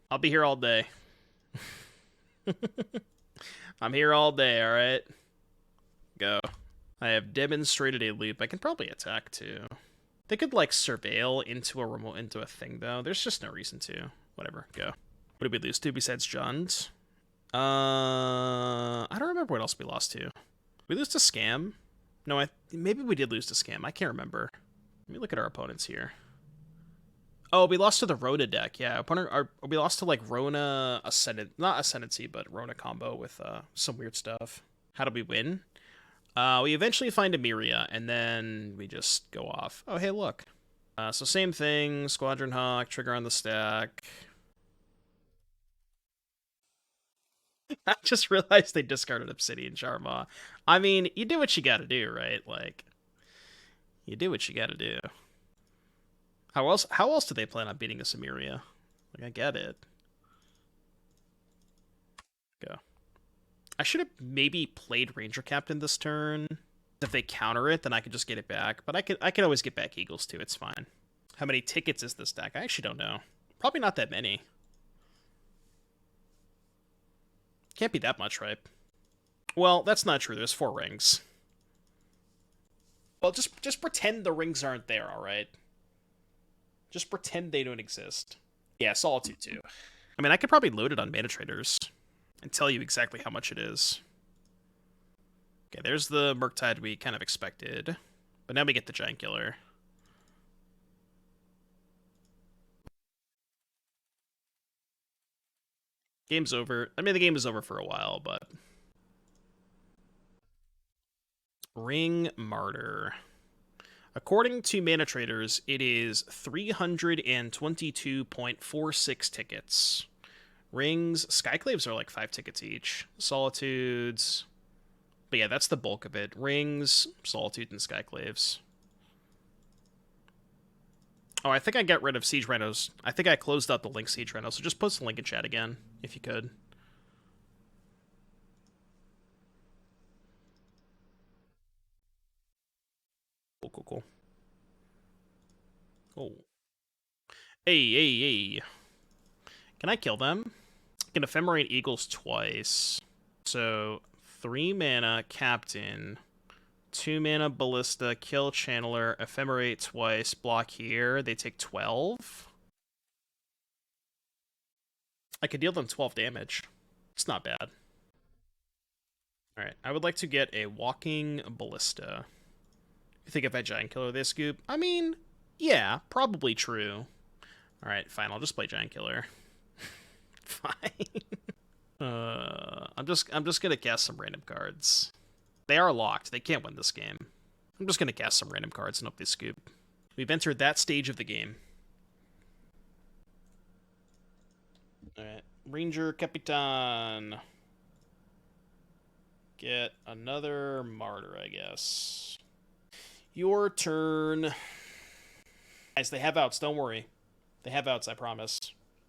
I'll be here all day. I'm here all day, alright? Go. I have demonstrated a loop. I can probably attack, too. They could, like, surveil into a remote, into a thing, though. There's just no reason to. Whatever, go. What did we lose to besides Jund? I don't remember what else we lost to. Did we lose to Scam? No, maybe we did lose to Scam. I can't remember. Let me look at our opponents here. Oh, we lost to the Rona deck. Yeah, we lost to, like, Rona Ascendant, not Ascendancy, but Rona combo with some weird stuff. How did we win? We eventually find Emeria, and then we just go off. Oh, hey, look. So same thing, Squadron Hawk, trigger on the stack. I just realized they discarded Obsidian Jarmaw. I mean, you do what you gotta do, right? Like, you do what you gotta do. How else do they plan on beating this Emeria? Like, I get it. Go. I should have maybe played Ranger-Captain this turn. If they counter it, then I could just get it back. But I could always get back Eagles too, it's fine. How many tickets is this deck? I actually don't know. Probably not that many. Can't be that much, right? Well, that's not true. There's 4 rings. Well, just pretend the rings aren't there, alright? Just pretend they don't exist. Yeah, Solitude too. I mean, I could probably load it on Mana Traders and tell you exactly how much it is. Okay, there's the Murktide we kind of expected. But now we get the Giant Killer. Game's over. I mean, the game is over for a while, but... Ring Martyr. According to Mana Traders, it is 322.46 tickets. Rings, Skyclaves are like 5 tickets each. Solitudes... But yeah, that's the bulk of it. Rings, Solitude, and Skyclaves. Oh, I think I got rid of Siege Rhinos. I think I closed out the link Siege Rhino, so just post the link in chat again, if you could. Cool. Oh. Hey. Can I kill them? I can Ephemerate Eagles twice. So, 3 mana, Captain. 2 mana, Ballista, kill Channeler, Ephemerate twice, block here. They take 12. I could deal them 12 damage. It's not bad. Alright, I would like to get a Walking Ballista. You think if I Giant Killer they scoop? I mean, yeah, probably true. Alright, fine, I'll just play Giant Killer. Fine. I'm just gonna cast some random cards. They are locked. They can't win this game. I'm just gonna cast some random cards and hope they scoop. We've entered that stage of the game. Alright. Ranger-Captain. Get another Martyr, I guess. Your turn. Guys, they have outs. Don't worry. They have outs, I promise.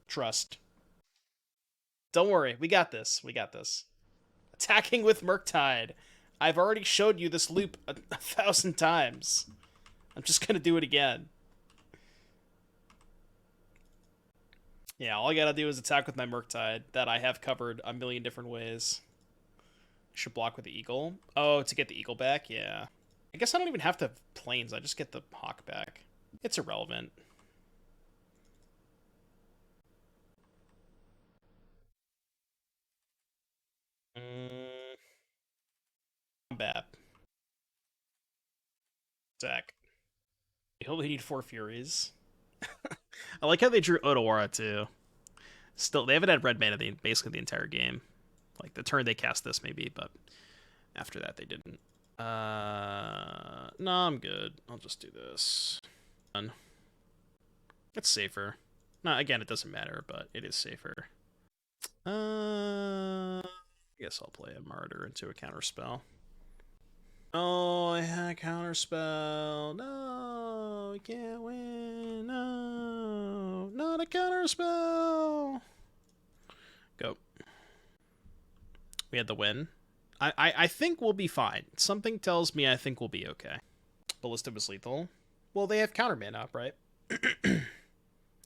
Trust. Don't worry. We got this. Attacking with Murktide. I've already showed you this loop a 1,000 times. I'm just gonna do it again. Yeah, all I gotta do is attack with my Murktide that I have covered a million different ways. I should block with the Eagle. Oh, to get the Eagle back? Yeah. I guess I don't even have to have Plains. I just get the Hawk back. It's irrelevant. Combat. Attack. We only need 4 Furies. I like how they drew Otawara too. Still, they haven't had red mana basically the entire game. Like the turn they cast this maybe, but after that they didn't. No, I'm good. I'll just do this. It's safer. No, again, it doesn't matter, but it is safer. I guess I'll play a Martyr into a counterspell. Oh, I had a counterspell. No, we can't win. No, not a counterspell. Go. We had the win. I think we'll be fine. Something tells me I think we'll be okay. Ballista was lethal. Well, they have counter mana up, right?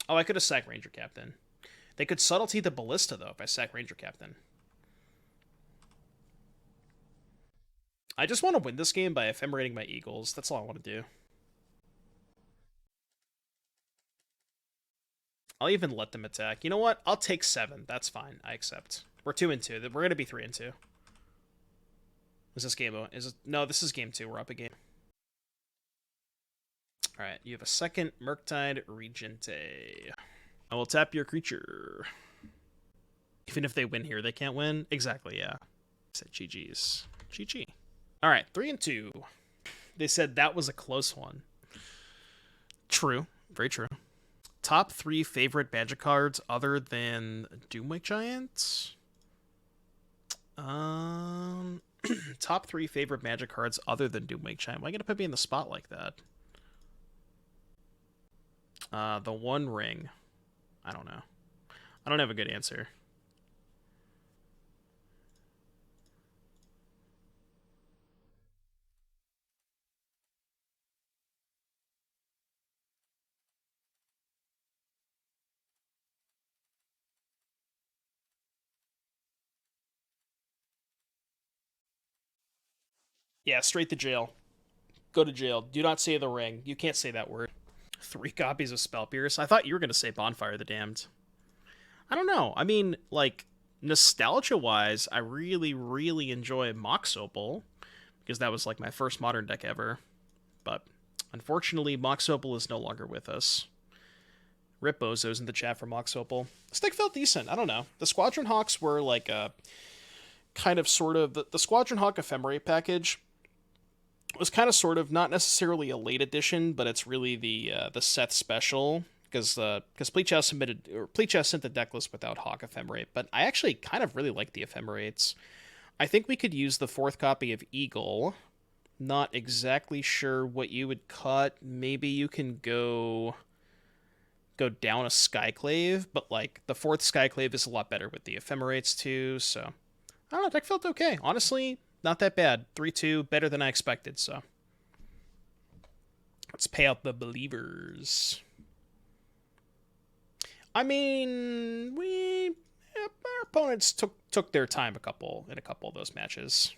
Oh, I could have sacked Ranger-Captain. They could subtlety the Ballista, though, if I sack Ranger-Captain. I just want to win this game by ephemerating my Eagles. That's all I want to do. I'll even let them attack. You know what? I'll take 7. That's fine. I accept. We're 2-2. We're going to be 3-2. Is this game? No, this is game 2. We're up a game. Alright, you have a second Murktide Regente. I will tap your creature. Even if they win here, they can't win? Exactly, yeah. I said GG's. GG. All right, 3 and 2. They said that was a close one. True. Very true. Top 3 favorite Magic cards other than Doomwake Giants? Top 3 favorite Magic cards other than Doomwake Giant. Why are you gonna put me in the spot like that? The One Ring. I don't know. I don't have a good answer. Yeah, straight to jail. Go to jail. Do not say the ring. You can't say that word. 3 copies of Spell Pierce. I thought you were going to say Bonfire of the Damned. I don't know. I mean, like, nostalgia-wise, I really, really enjoy Mox Opal, because that was, like, my first Modern deck ever. But, unfortunately, Mox Opal is no longer with us. Rip Bozos in the chat for Mox Opal. This deck felt decent. I don't know. The Squadron Hawks were, like, a kind of sort of... The Squadron Hawk Ephemerate package was kind of sort of not necessarily a late edition, but it's really the Seth special, because Pleachhouse sent the deck list without Hawk Ephemerate, but I actually kind of really like the Ephemerates. I think we could use the 4th copy of Eagle. Not exactly sure what you would cut. Maybe you can go down a Skyclave, but like the 4th Skyclave is a lot better with the Ephemerates too, so I don't know, deck felt okay. Honestly, not that bad. 3-2, better than I expected, so. Let's pay out the believers. I mean, our opponents took their time in a couple of those matches.